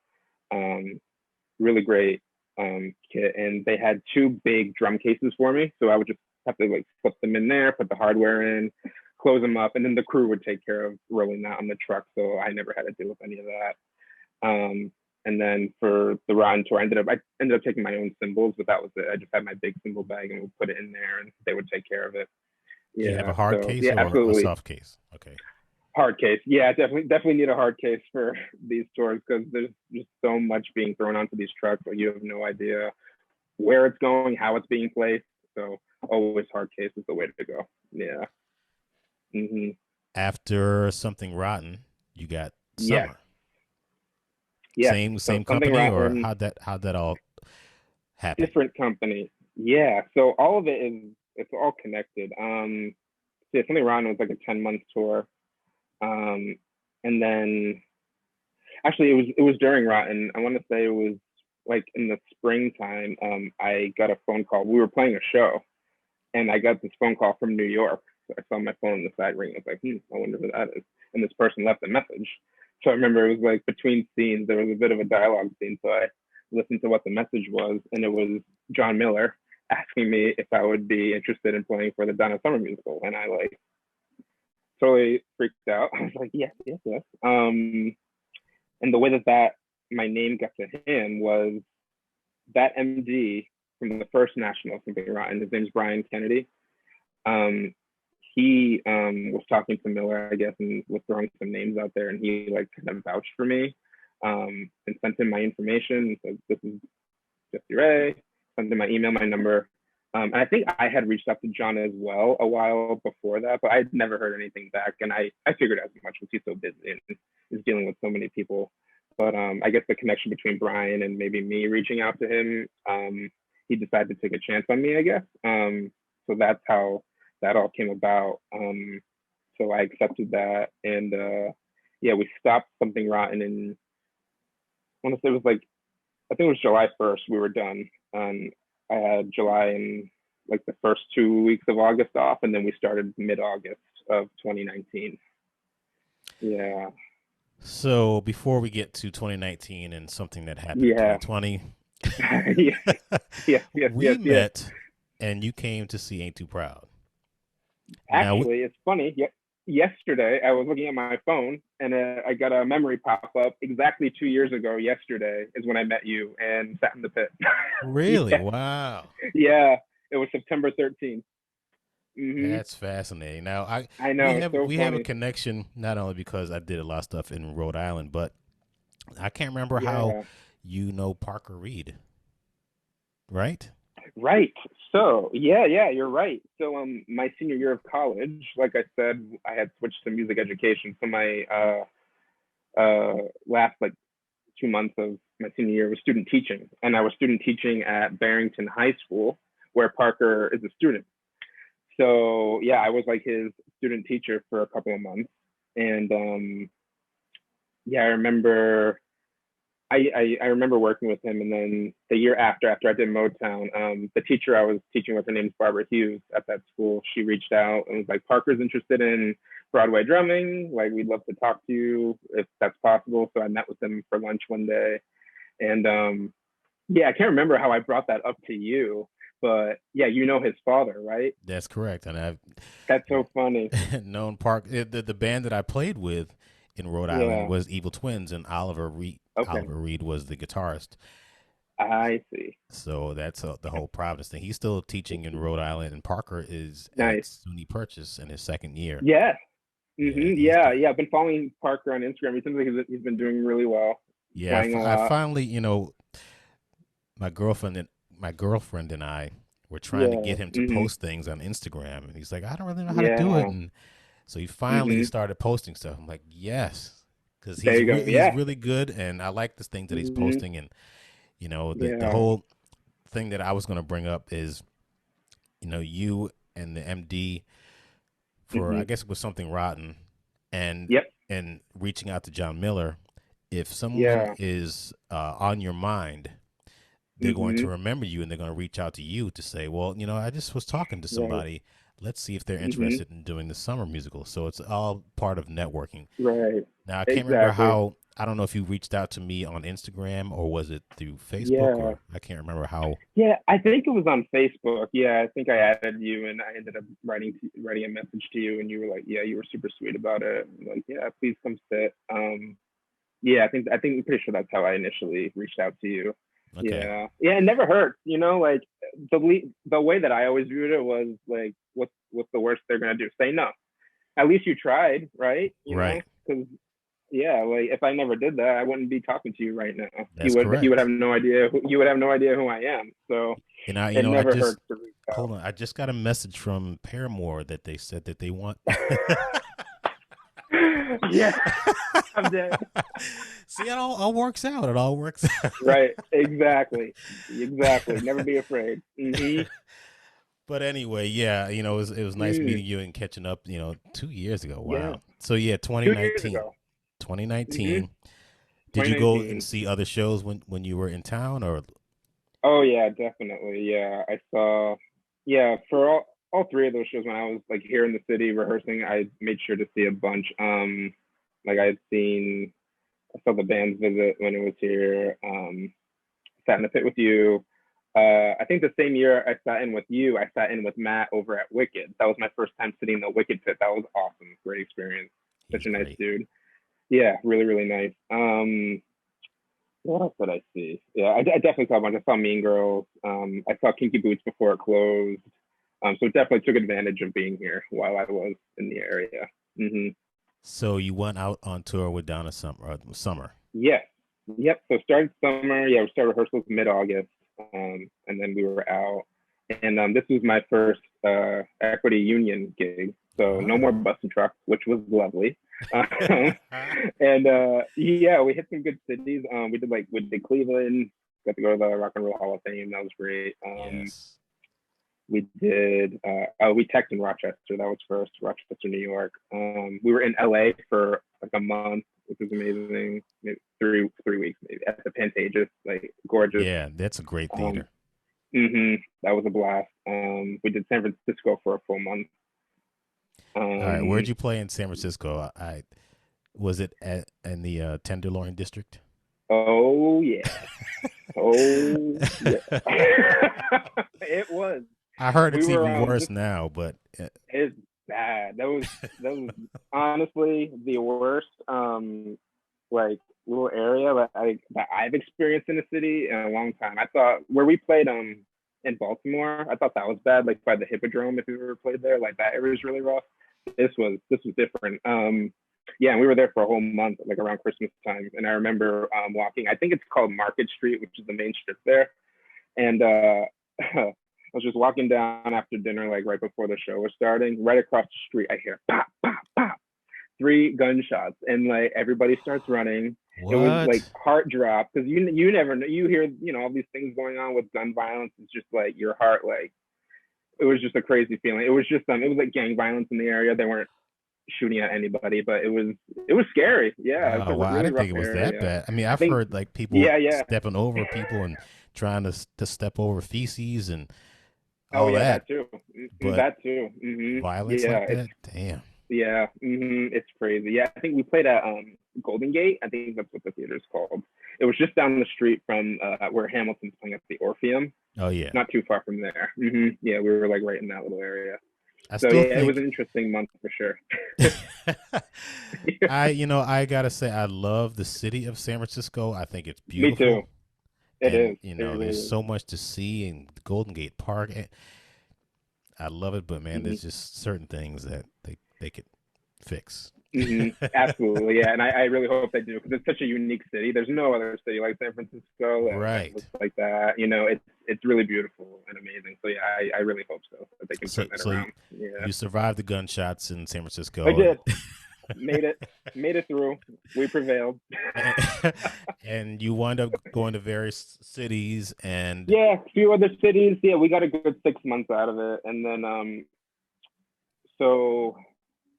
S2: Really great kit. And they had 2 big drum cases for me. So I would just have to like flip them in there, put the hardware in, close them up, and then the crew would take care of rolling that on the truck. So I never had to deal with any of that. And then for the Rotten tour, I ended up taking my own cymbals, but that was it. I just had my big cymbal bag and would put it in there, and they would take care of it.
S1: Do you have a
S2: Yeah.
S1: hard
S2: So
S1: case
S2: yeah,
S1: or a
S2: absolutely.
S1: soft case? Okay.
S2: Hard case. Yeah, definitely need a hard case for these tours because there's just so much being thrown onto these trucks, but you have no idea where it's going, how it's being placed. So always hard case is the way to go. Yeah. Mm-hmm.
S1: After Something Rotten, you got
S2: Yeah.
S1: Summer.
S2: Yeah.
S1: Same
S2: So
S1: company, or
S2: rotten,
S1: how'd that all happen?
S2: different company. Yeah. So all of it's all connected. Yeah, something rotten was like a 10-month tour. And then actually it was during Rotten. I want to say it was like in the springtime. I got a phone call. We were playing a show, and I got this phone call from New York. So I saw my phone on the side ring. I was like, I wonder who that is. And this person left a message. So I remember it was like between scenes, there was a bit of a dialogue scene. So I listened to what the message was, and it was John Miller asking me if I would be interested in playing for the Donna Summer musical. And I like totally freaked out. I was like, yes. And the way that my name got to him was that MD from the first National Symphony Rotten. His name's Brian Kennedy. He was talking to Miller, I guess, and was throwing some names out there, and he like kind of vouched for me and sent him my information and said, "This is Jesse Ray." Sent him my email, my number. And I think I had reached out to John as well a while before that, but I'd never heard anything back. And I figured as much because he's so busy and is dealing with so many people. But I guess the connection between Brian and maybe me reaching out to him, he decided to take a chance on me, I guess. So that's how that all came about. So I accepted that. And yeah, we stopped Something Rotten in, I want to say it was like, I think it was July 1st we were done. I had July and like the first 2 weeks of August off, and then we started mid-August of 2019. Yeah.
S1: So before we get to 2019 and something that happened in 2020, we met and you came to see Ain't Too Proud.
S2: Actually, it's funny. Yesterday, I was looking at my phone and I got a memory pop up. Exactly 2 years ago, yesterday is when I met you and sat in the pit.
S1: Really? Yeah. Wow.
S2: Yeah, it was September 13th.
S1: Mm-hmm. That's fascinating. Now,
S2: I know
S1: we have a connection not only because I did a lot of stuff in Rhode Island, but I can't remember how you know Parker Reed, right?
S2: Right. So yeah, you're right. So my senior year of college, like I said, I had switched to music education. So my last like 2 months of my senior year was student teaching, and I was student teaching at Barrington High School, where Parker is a student. So yeah, I was like his student teacher for a couple of months, and yeah, I remember. I remember working with him, and then the year after I did Motown, the teacher I was teaching with, her name's Barbara Hughes at that school. She reached out and was like, "Parker's interested in Broadway drumming. Like, we'd love to talk to you if that's possible." So I met with him for lunch one day, and yeah, I can't remember how I brought that up to you, but yeah, you know his father, right?
S1: That's correct, and
S2: that's so funny.
S1: known Parker. The band that I played with in Rhode Island was Evil Twins, and Oliver Reed. Okay. Oliver Reed was the guitarist.
S2: I see.
S1: So that's the whole Providence thing. He's still teaching in Rhode Island, and Parker is at SUNY Purchase in his second year.
S2: Yeah. Mm-hmm. Yeah. I've been following Parker on Instagram. He seems like he's been doing really well.
S1: Yeah, I finally, my girlfriend and I were trying to get him to post things on Instagram, and he's like, "I don't really know how to do it." And So he finally started posting stuff. I'm like, yes, because
S2: There
S1: he's
S2: you go.
S1: he's really good, and I like this thing that he's posting. And the whole thing that I was going to bring up is, you and the MD for I guess it was Something Rotten, and and reaching out to John Miller. If someone is on your mind, they're going to remember you, and they're going to reach out to you to say, well, I just was talking to somebody. Let's see if they're interested in doing the summer musical. So it's all part of networking.
S2: Right.
S1: Now, I can't remember how, I don't know if you reached out to me on Instagram or was it through Facebook or I can't remember how.
S2: Yeah, I think it was on Facebook. Yeah, I think I added you and I ended up writing a message to you and you were like, yeah, you were super sweet about it. I'm like, yeah, please come sit. Yeah, I think I'm pretty sure that's how I initially reached out to you. Okay. Yeah, it never hurts, like the way that I always viewed it was like, what's the worst they're gonna do? Say no. At least you tried, right?
S1: Right.
S2: Because like if I never did that, I wouldn't be talking to you right now.
S1: That's
S2: correct. You would have no idea. You would have no idea who I am. So it never hurts to reach out.
S1: Hold on, I just got a message from Paramore that they said that they want.
S2: Yeah, I'm dead.
S1: See, it all works out. It all works out.
S2: Right. Exactly. Never be afraid.
S1: But anyway, yeah, it was nice meeting you and catching up. 2 years ago. Wow. Yeah. So 2019. 2019. Did you go and see other shows when you were in town or?
S2: Oh yeah, definitely. Yeah, I saw. Yeah, for all three of those shows when I was like here in the city rehearsing, I made sure to see a bunch. Like I saw the band's visit when it was here. Sat in the pit with you. I think the same year I sat in with you, I sat in with Matt over at Wicked. That was my first time sitting in the Wicked pit. That was awesome. Great experience. Such a nice dude. Yeah, really, really nice. What else did I see? Yeah, I definitely saw a bunch. I saw Mean Girls. I saw Kinky Boots before it closed. So definitely took advantage of being here while I was in the area.
S1: So you went out on tour with Donna Summer?
S2: Yes. Yep. So started summer. Yeah, we started rehearsals mid-August, and then we were out. And this was my first equity union gig. So no more bus and truck, which was lovely. And yeah, we hit some good cities. We did Cleveland. Got to go to the Rock and Roll Hall of Fame. That was great. Yes. We did we teched in Rochester. That was first, Rochester, New York. We were in LA for like a month, which was amazing. Maybe 3 weeks maybe at the Pantages, like gorgeous.
S1: Yeah, that's a great theater.
S2: That was a blast. We did San Francisco for a full month.
S1: All right, where'd you play in San Francisco? Was it in the Tenderloin district?
S2: Oh yeah. Oh yeah. It was.
S1: I heard it's even worse now, but
S2: it's bad. That was honestly the worst like little area that I've experienced in a city in a long time. I thought where we played in Baltimore, I thought that was bad, like by the Hippodrome, if you ever played there, like that area was really rough. This was different. Yeah, and we were there for a whole month, like around Christmas time. And I remember walking, I think it's called Market Street, which is the main strip there. And I was just walking down after dinner, like right before the show was starting. Right across the street, I hear pop, pop, pop, 3 gunshots, and like everybody starts running. What? It was like heart drop because you never know. You hear all these things going on with gun violence. It's just like your heart, like it was just a crazy feeling. It was just it was like gang violence in the area. They weren't shooting at anybody, but it was scary. Yeah.
S1: Oh, wow. Really I didn't think it was that bad. I mean, I've heard like people stepping over people and trying to step over feces and all that
S2: too.
S1: But
S2: that too.
S1: Violence like that? Damn.
S2: Yeah. It's crazy. Yeah. I think we played at Golden Gate. I think that's what the theater is called. It was just down the street from where Hamilton's playing at the Orpheum.
S1: Oh yeah.
S2: Not too far from there. Yeah, we were like right in that little area. It was an interesting month for sure.
S1: I gotta say, I love the city of San Francisco. I think it's beautiful.
S2: Me too. It is.
S1: There's so much to see in Golden Gate Park. I love it, but man, there's just certain things that they could fix.
S2: Absolutely, yeah, and I really hope they do because it's such a unique city. There's no other city like San Francisco,
S1: right?
S2: Like that, it's really beautiful, and amazing. So yeah, I really hope so that they can turn that around. Yeah,
S1: you survived the gunshots in San Francisco.
S2: I did. Made it through. We prevailed.
S1: And you wound up going to various cities and
S2: a few other cities. Yeah, we got a good 6 months out of it, and then so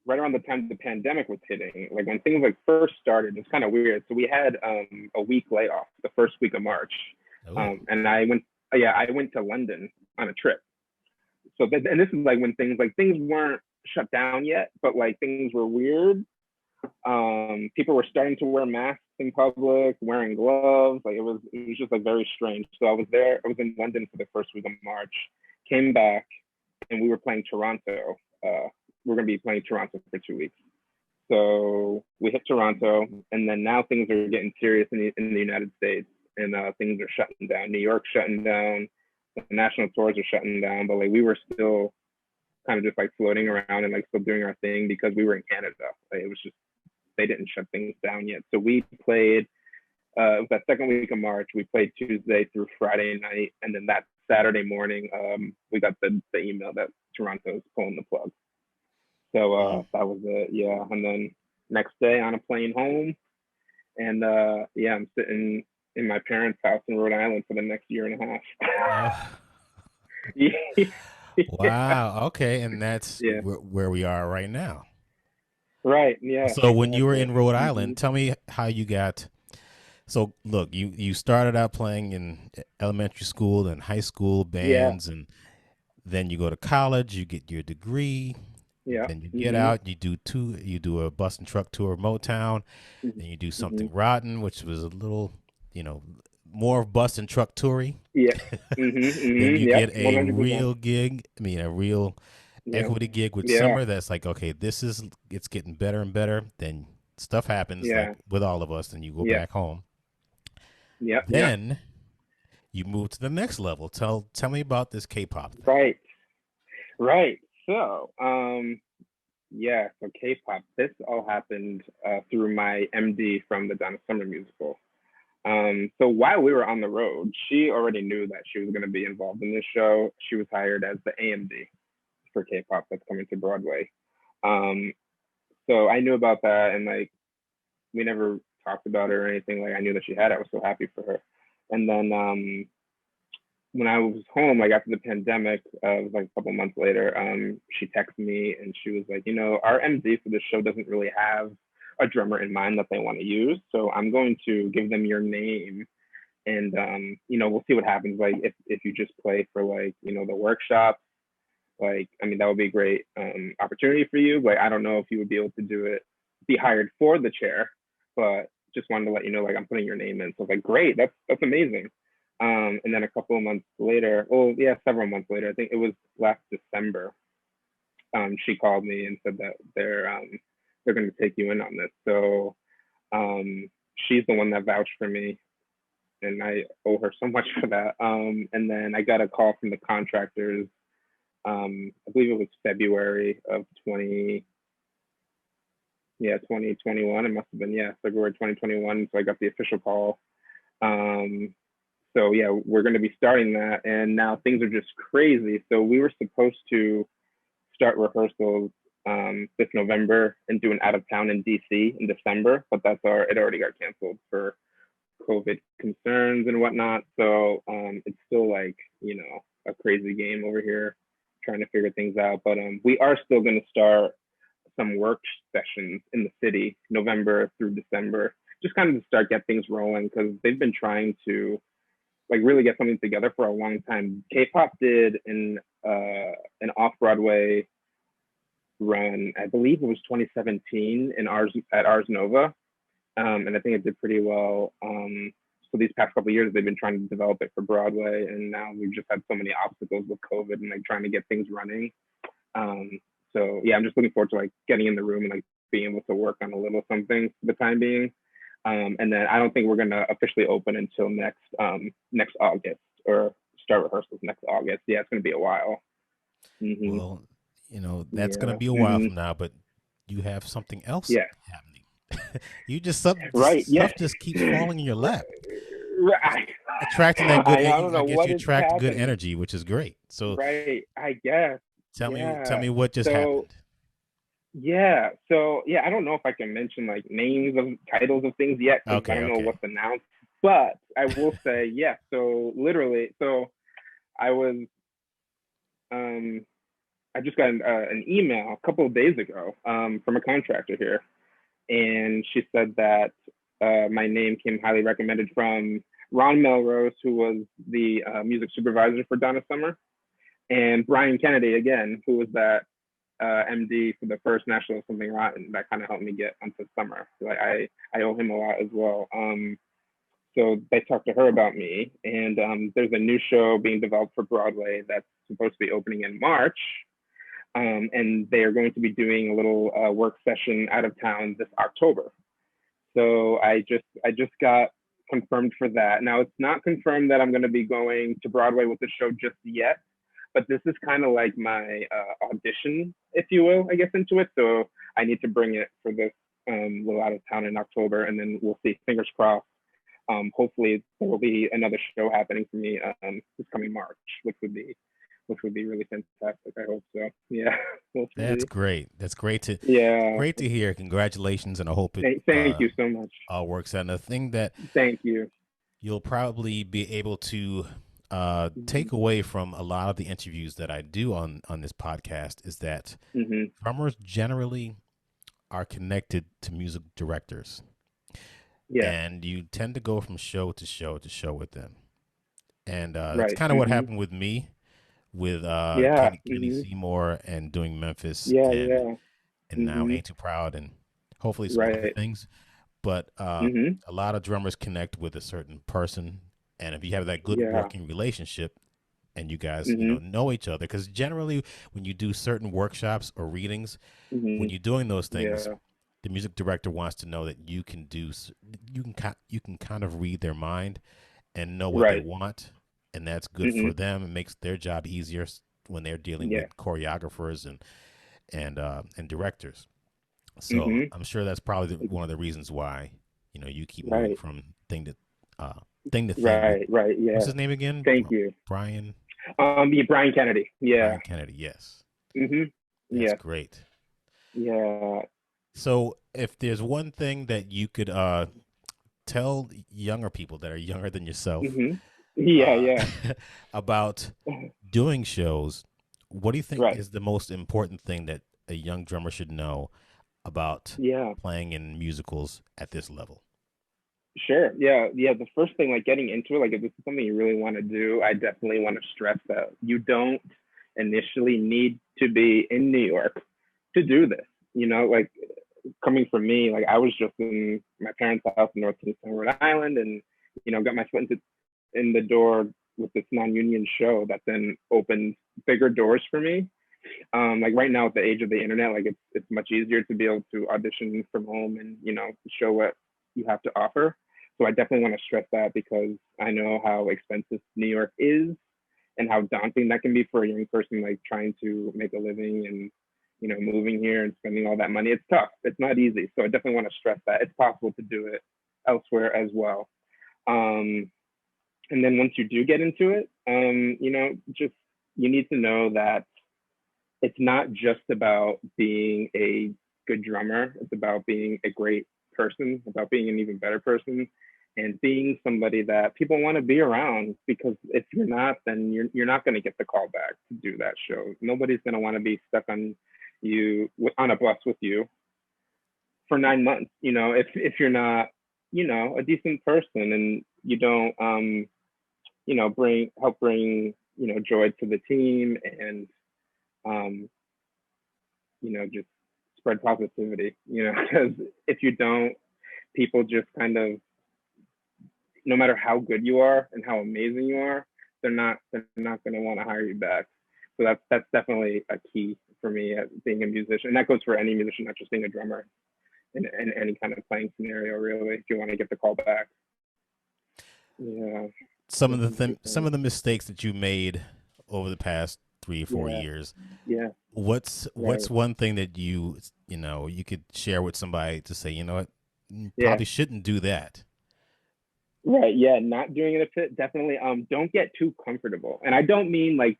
S2: right around the time the pandemic was hitting, like when things like first started, it's kind of weird. So we had a week layoff the first week of March, and I went to London on a trip. So and this is like when things weren't shut down yet, but like things were weird. People were starting to wear masks in public, wearing gloves. Like it was just like very strange. So I was in London for the first week of March, came back, and we were playing Toronto. We're going to be playing Toronto for 2 weeks. So we hit Toronto, and then now things are getting serious in the United States, and things are shutting down. New York's shutting down. The national tours are shutting down, but like we were still kind of just like floating around and like still doing our thing because we were in Canada. Like, it was just, they didn't shut things down yet. So we played, it was that second week of March. We played Tuesday through Friday night, and then that Saturday morning, we got the email that Toronto's pulling the plug. So that was it, yeah. And then next day on a plane home, and I'm sitting in my parents' house in Rhode Island for the next year and a half.
S1: Wow. Okay, and that's where we are right now.
S2: Right. Yeah.
S1: So when you were in Rhode Island, tell me how you got. So look, you started out playing in elementary school and high school bands, and then you go to college, you get your degree.
S2: Yeah.
S1: Then you get out, you do a bus and truck tour of Motown, then you do Something Rotten, which was a little, more bus and truck toury.
S2: Yeah.
S1: Then you get a 100%. Real gig, a real equity gig with Summer that's like, okay, it's getting better and better. Then stuff happens like with all of us, and you go back home.
S2: Yeah.
S1: Then you move to the next level. Tell me about this K-pop thing.
S2: Right. So, so K-pop, this all happened through my MD from the Donna Summer musical. So while we were on the road, she already knew that she was going to be involved in this show. She was hired as the AMD for K-pop that's coming to Broadway. So I knew about that, and like we never talked about it or anything. Like I knew that she had it. I was so happy for her. And then when I was home, like after the pandemic, it was like a couple months later, she texted me and she was like, our MD for this show doesn't really have a drummer in mind that they want to use. So I'm going to give them your name, and we'll see what happens. Like if you just play for like, the workshop, like, that would be a great opportunity for you. Like, I don't know if you would be able to be hired for the chair, but just wanted to let you know, like, I'm putting your name in. So it's like, great, that's amazing. And then a couple of months later, several months later, I think it was last December, she called me and said that they're going to take you in on this. So she's the one that vouched for me, and I owe her so much for that. And then I got a call from the contractors. I believe it was February of 2021. It must have been, February 2021. So I got the official call. So we're going to be starting that, and now things are just crazy. So we were supposed to start rehearsals this November and do an out of town in DC in December, but it already got canceled for COVID concerns and whatnot. So it's still like, a crazy game over here trying to figure things out. But we are still going to start some work sessions in the city November through December, just kind of to start get things rolling, because they've been trying to like really get something together for a long time. K-pop did an off-Broadway run, I believe it was 2017 at Ars Nova, and I think it did pretty well. So these past couple of years, they've been trying to develop it for Broadway, and now we've just had so many obstacles with COVID and like trying to get things running. So I'm just looking forward to like getting in the room and like being able to work on a little something for the time being. And then I don't think we're going to officially open until next August, or start rehearsals next August. Yeah, it's going to be a while. Mm-hmm.
S1: Well, that's going to be a while from now, but you have something else happening. You just stuff just keeps falling in your lap. attracting that good.
S2: I don't
S1: I
S2: know
S1: guess
S2: what
S1: you
S2: is
S1: attract good
S2: happening.
S1: energy, which is great. So,
S2: Right. I guess.
S1: tell
S2: Yeah.
S1: me what just
S2: So
S1: happened.
S2: yeah. So yeah, I don't know if I can mention like names of titles of things yet because I
S1: Okay,
S2: don't know
S1: okay.
S2: what's announced. But I will say yes. So literally, I was um I just got an email a couple of days ago from a contractor here, and she said that my name came highly recommended from Ron Melrose, who was the music supervisor for Donna Summer, and Brian Kennedy again, who was that MD for the first National Something Rotten that kind of helped me get onto Summer. Like I owe him a lot as well. So they talked to her about me, and there's a new show being developed for Broadway that's supposed to be opening in March, and they are going to be doing a little work session out of town this October. So I just got confirmed for that. Now it's not confirmed that I'm going to be going to Broadway with the show just yet, but this is kind of like my audition, if you will, I guess, into it. So I need to bring it for this little out of town in October, and then we'll see. Fingers crossed. Hopefully there will be another show happening for me this coming March, which would be really fantastic. I hope so. Yeah, we'll
S1: That's
S2: see.
S1: great. That's
S2: Yeah.
S1: great to hear. Congratulations, and I hope it
S2: Thank you so much.
S1: all works out. And the thing that
S2: Thank you.
S1: you'll probably be able to
S2: Mm-hmm.
S1: take away from a lot of the interviews that I do on this podcast is that
S2: Mm-hmm.
S1: drummers generally are connected to music directors,
S2: Yeah.
S1: and you tend to go from show to show to show with them. And that's
S2: Right.
S1: kind of what
S2: Mm-hmm.
S1: happened with me with
S2: Yeah.
S1: Kenny
S2: Mm-hmm.
S1: Seymour and doing Memphis
S2: Yeah. Yeah.
S1: and now
S2: Mm-hmm.
S1: Ain't Too Proud and hopefully some other
S2: Right.
S1: things. But
S2: Mm-hmm.
S1: a lot of drummers connect with a certain person, and if you have that good
S2: Yeah.
S1: working relationship, and you guys
S2: Mm-hmm.
S1: know each other, because generally when you do certain workshops or readings, when
S2: Mm-hmm.
S1: you're doing those things,
S2: Yeah.
S1: the music director wants to know that you can kind of read their mind and know what they
S2: Right.
S1: want, and that's good
S2: Mm-hmm.
S1: for them. It makes their job easier when they're dealing
S2: Yeah.
S1: with choreographers and directors. So
S2: Mm-hmm.
S1: I'm sure that's probably one of the reasons why you keep moving
S2: Right.
S1: from uh, thing to thing with
S2: Right. Right.
S1: what's
S2: Yeah.
S1: his name again?
S2: Thank you.
S1: Brian
S2: Yeah, Brian Kennedy. Yeah.
S1: Brian Kennedy. Yes,
S2: Mm-hmm.
S1: that's
S2: Yeah.
S1: great.
S2: Yeah.
S1: So if there's one thing that you could tell younger people that are younger than yourself
S2: Mm-hmm. Yeah.
S1: uh,
S2: Yeah.
S1: about doing shows, what do you think
S2: Right.
S1: is the most important thing that a young drummer should know about
S2: Yeah.
S1: playing in musicals at this level?
S2: Sure. Yeah. Yeah. The first thing, like getting into it, like if this is something you really want to do, I definitely want to stress that you don't initially need to be in New York to do this. Like coming from me, like I was just in my parents' house in North Kingstown, Rhode Island, and got my foot in the door with this non-union show that then opened bigger doors for me. Like right now, at the age of the internet, like it's much easier to be able to audition from home and show what you have to offer. So I definitely want to stress that because I know how expensive New York is and how daunting that can be for a young person, like trying to make a living and moving here and spending all that money. It's tough. It's not easy. So I definitely want to stress that it's possible to do it elsewhere as well. Um, and then once you do get into it, just you need to know that it's not just about being a good drummer. It's about being a great person, about being an even better person, and being somebody that people want to be around. Because if you're not, then you're not going to get the call back to do that show. Nobody's going to want to be stuck on a bus with you for 9 months. If you're not, a decent person and you don't, bring joy to the team and um, just spread positivity, because if you don't, people just kind of, no matter how good you are and how amazing you are, they're not going to want to hire you back. So that's definitely a key for me at being a musician. And that goes for any musician, not just being a drummer in any kind of playing scenario, really, if you want to get the call back. Yeah.
S1: Some of the mistakes that you made over the past 3 or 4
S2: Yeah.
S1: years.
S2: Yeah.
S1: What's
S2: Right.
S1: one thing that you could share with somebody to say, you know what, you
S2: Yeah.
S1: probably shouldn't do that?
S2: Right. Yeah. Not doing it a fit. Definitely. Don't get too comfortable. And I don't mean like,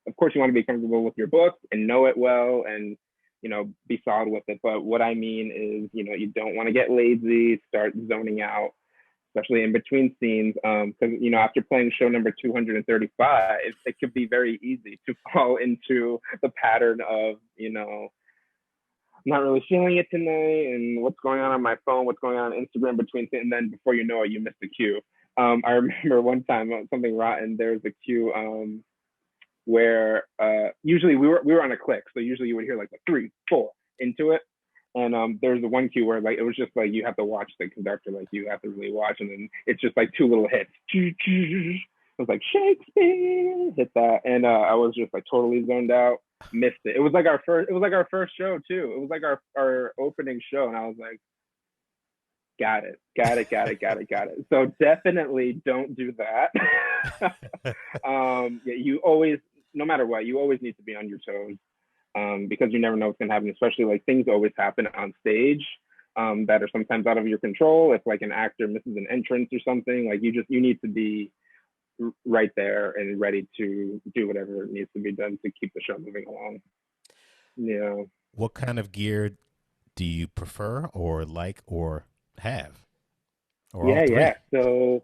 S2: of course you want to be comfortable with your book and know it well and, be solid with it. But what I mean is, you don't want to get lazy, start zoning out, especially in between scenes. Because, after playing show number 235, it could be very easy to fall into the pattern of, not really feeling it tonight and what's going on my phone, what's going on Instagram between, and then before you know it, you missed the cue. I remember one time something rotten. There was a cue where usually we were on a click, so usually you would hear like a 3, 4 into it, and there's the one cue where like it was just like you have to watch the conductor, like you have to really watch, and then it's just like 2 little hits. It was like Shakespeare hit that, and I was just like totally zoned out, missed it. It was like our first show too. It was like our opening show, and I was like, got it. So definitely don't do that. Yeah, you always, no matter what, you always need to be on your toes, because you never know what's gonna happen. Especially like things always happen on stage that are sometimes out of your control. If like an actor misses an entrance or something, like you need to be right there and ready to do whatever needs to be done to keep the show moving along. Yeah.
S1: What kind of gear do you prefer or like or have? Or all three?
S2: Yeah. So,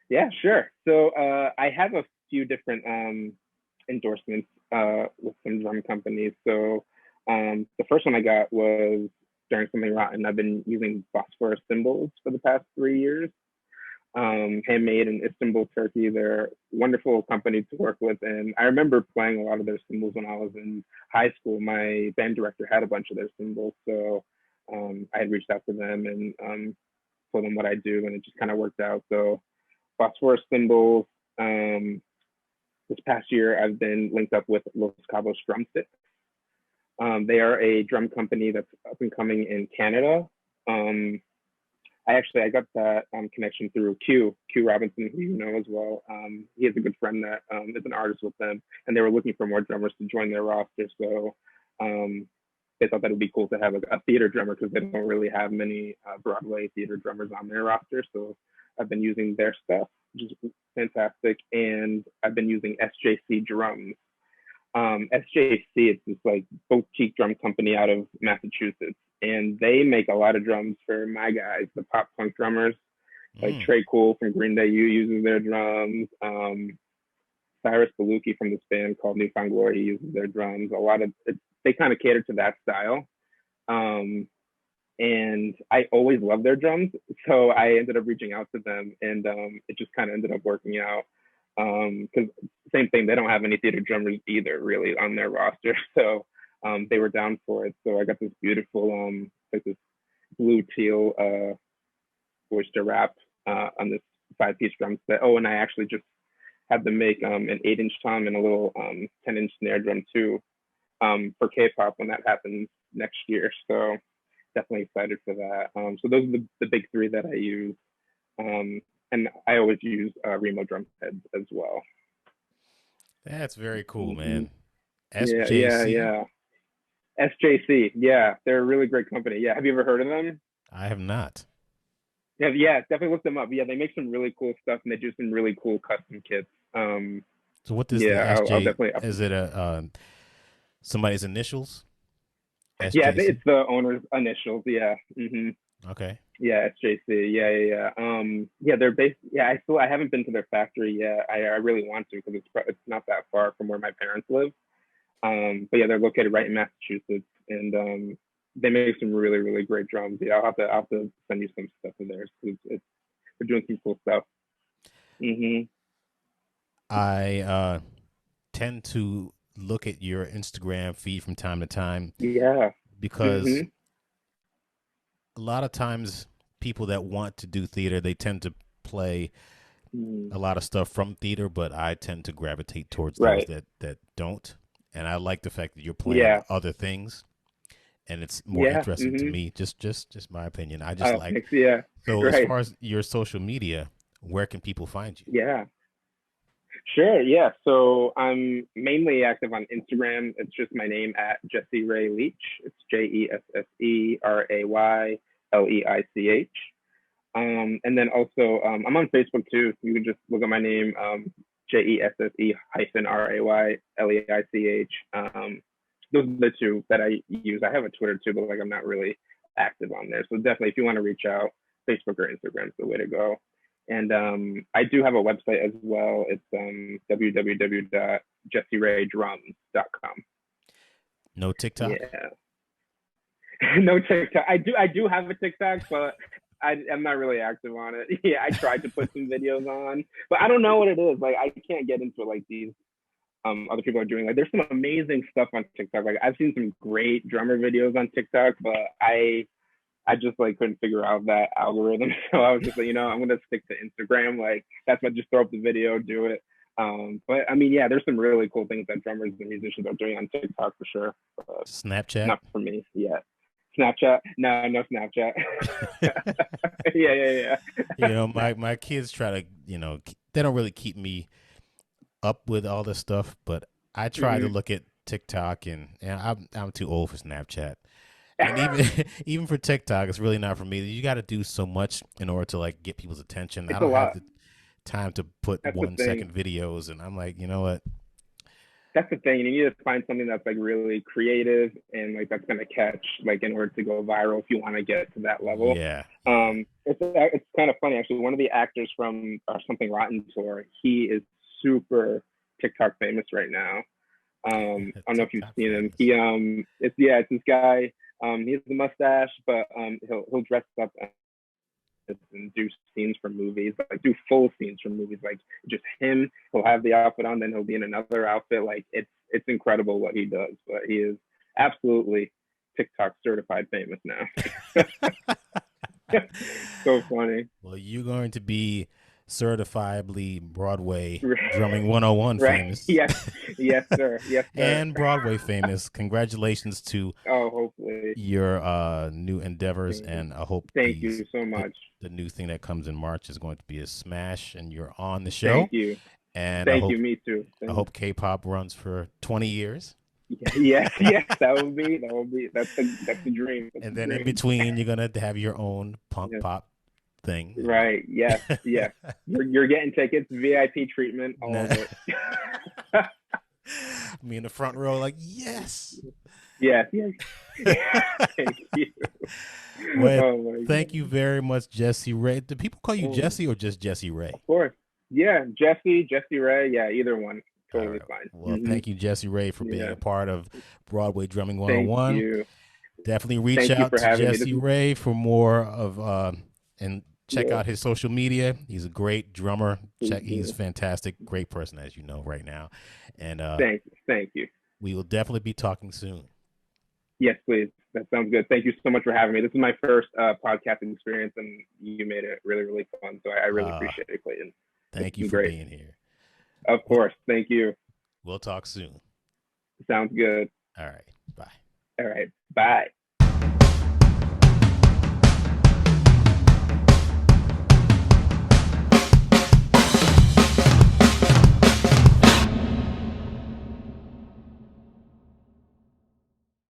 S2: yeah, sure. So, I have a few different endorsements with some drum companies. So, the first one I got was during something rotten. I've been using Phosphorus cymbals for the past 3 years. Handmade in Istanbul, Turkey. They're a wonderful company to work with. And I remember playing a lot of their cymbals when I was in high school. My band director had a bunch of their cymbals. So I had reached out to them and told them what I do, and it just kind of worked out. So Phosphorus cymbals. This past year, I've been linked up with Los Cabos Drumsticks. They are a drum company that's up and coming in Canada. I got that connection through Q Robinson, who you know as well. He has a good friend that is an artist with them, and they were looking for more drummers to join their roster. So they thought that would be cool to have a theater drummer, because they don't really have many Broadway theater drummers on their roster. So I've been using their stuff, which is fantastic, and I've been using SJC drums. SJC, it's this like boutique drum company out of Massachusetts, and they make a lot of drums for my guys, the pop punk drummers. Like Trey Cool from Green Day uses their drums. Cyrus Baluki from this band called Newfound Glory, he uses their drums. They kind of cater to that style. And I always loved their drums, so I ended up reaching out to them, and it just kind of ended up working out. Because same thing, they don't have any theater drummers either, really, on their roster. So they were down for it. So I got this beautiful, like this blue teal oyster wrap on this 5-piece drum set. Oh, and I actually just had them make an 8-inch tom and a little 10-inch snare drum too, for K-pop when that happens next year. So definitely excited for that. So those are the big 3 that I use. And I always use Remo drum heads as well.
S1: That's very cool, man.
S2: SJC? Yeah. SJC, yeah, they're a really great company. Yeah, have you ever heard of them?
S1: I have not.
S2: Yeah, definitely look them up. Yeah, they make some really cool stuff, and they do some really cool custom kits.
S1: So what does the SJ? I'll definitely. Is it somebody's initials?
S2: SJC? Yeah, it's the owner's initials. Yeah. Mm-hmm.
S1: Okay.
S2: Yeah, SJC. Yeah. They're based. Yeah, I haven't been to their factory yet. I really want to, because it's not that far from where my parents live. But yeah, they're located right in Massachusetts, and they make some really, really great drums. Yeah, I'll have to send you some stuff of theirs, because they're doing some cool stuff. Mm-hmm.
S1: I tend to look at your Instagram feed from time to time.
S2: Yeah.
S1: Because a lot of times people that want to do theater, they tend to play a lot of stuff from theater, but I tend to gravitate towards those that don't. And I like the fact that you're playing other things, and it's more interesting to me. Just my opinion. I just like.
S2: Thanks. Yeah.
S1: So as far as your social media, where can people find you?
S2: Yeah. Sure. Yeah. So I'm mainly active on Instagram. It's just my name at Jesse Ray Leich. It's JESSERAYLEICH. And then also, I'm on Facebook too. You can just look at my name, JESSE-RAYLEICH. Those are the two that I use. I have a Twitter too, but like I'm not really active on there. So definitely, if you want to reach out, Facebook or Instagram is the way to go. And I do have a website as well. It's www.jesseraydrums.com.
S1: No TikTok?
S2: Yeah. No TikTok. I do have a TikTok, but I'm not really active on it. Yeah, I tried to put some videos on, but I don't know what it is. Like I can't get into it like these other people are doing. Like there's some amazing stuff on TikTok. Like I've seen some great drummer videos on TikTok, but I just like couldn't figure out that algorithm. So I was just like, I'm gonna stick to Instagram. Like that's what, just throw up the video, do it. But I mean, yeah, there's some really cool things that drummers and musicians are doing on TikTok for sure.
S1: Snapchat?
S2: Not for me yet. Snapchat? No Snapchat. Yeah.
S1: My kids try to, they don't really keep me up with all this stuff, but I try to look at TikTok, and I'm too old for Snapchat. And even for TikTok, it's really not for me. You got to do so much in order to like get people's attention. I don't have the time to put 1 second videos, and I'm like, you know what?
S2: That's the thing. You need to find something that's like really creative and like that's gonna catch, like in order to go viral if you want to get to that level.
S1: Yeah.
S2: It's kind of funny actually. One of the actors from our Something Rotten tour, he is super TikTok famous right now. I don't know if you've seen him. It's this guy. He has a mustache, but he'll dress up and do scenes from movies, like do full scenes from movies, like just him. He'll have the outfit on, then he'll be in another outfit. Like it's incredible what he does, but he is absolutely TikTok certified famous now. So funny.
S1: Well, you're going to be certifiably Broadway drumming 101 famous.
S2: Yes, sir.
S1: And Broadway famous. Congratulations to
S2: hopefully
S1: your new endeavors, and I hope
S2: thank you so much.
S1: The new thing that comes in March is going to be a smash, and you're on the show.
S2: Thank you.
S1: And
S2: thank you. Me too.
S1: I hope K-pop runs for 20 years.
S2: Yes, that would be that's the dream.
S1: And then in between, you're gonna have your own punk pop thing.
S2: Right. Yes. You're getting tickets, VIP treatment, all of it.
S1: Me in the front row, like, yes.
S2: Yes. Thank you.
S1: Well, thank you very much, Jessie Ray. Do people call you Jessie or just Jessie Ray?
S2: Of course. Yeah, Jessie Ray. Yeah, either one. Totally fine.
S1: Well, thank you, Jessie Ray, for being a part of Broadway Drumming 101.
S2: Thank you.
S1: Definitely reach out to Jessie Ray for more of and check out his social media. He's a great drummer. He's fantastic, great person, as you know right now. And
S2: thank you.
S1: We will definitely be talking soon.
S2: Yes, please. That sounds good. Thank you so much for having me. This is my first podcasting experience, and you made it really, really fun. So I really appreciate it, Clayton.
S1: Thank you for being here.
S2: Of course. Thank you.
S1: We'll talk soon.
S2: Sounds good.
S1: All right. Bye.
S2: All right. Bye.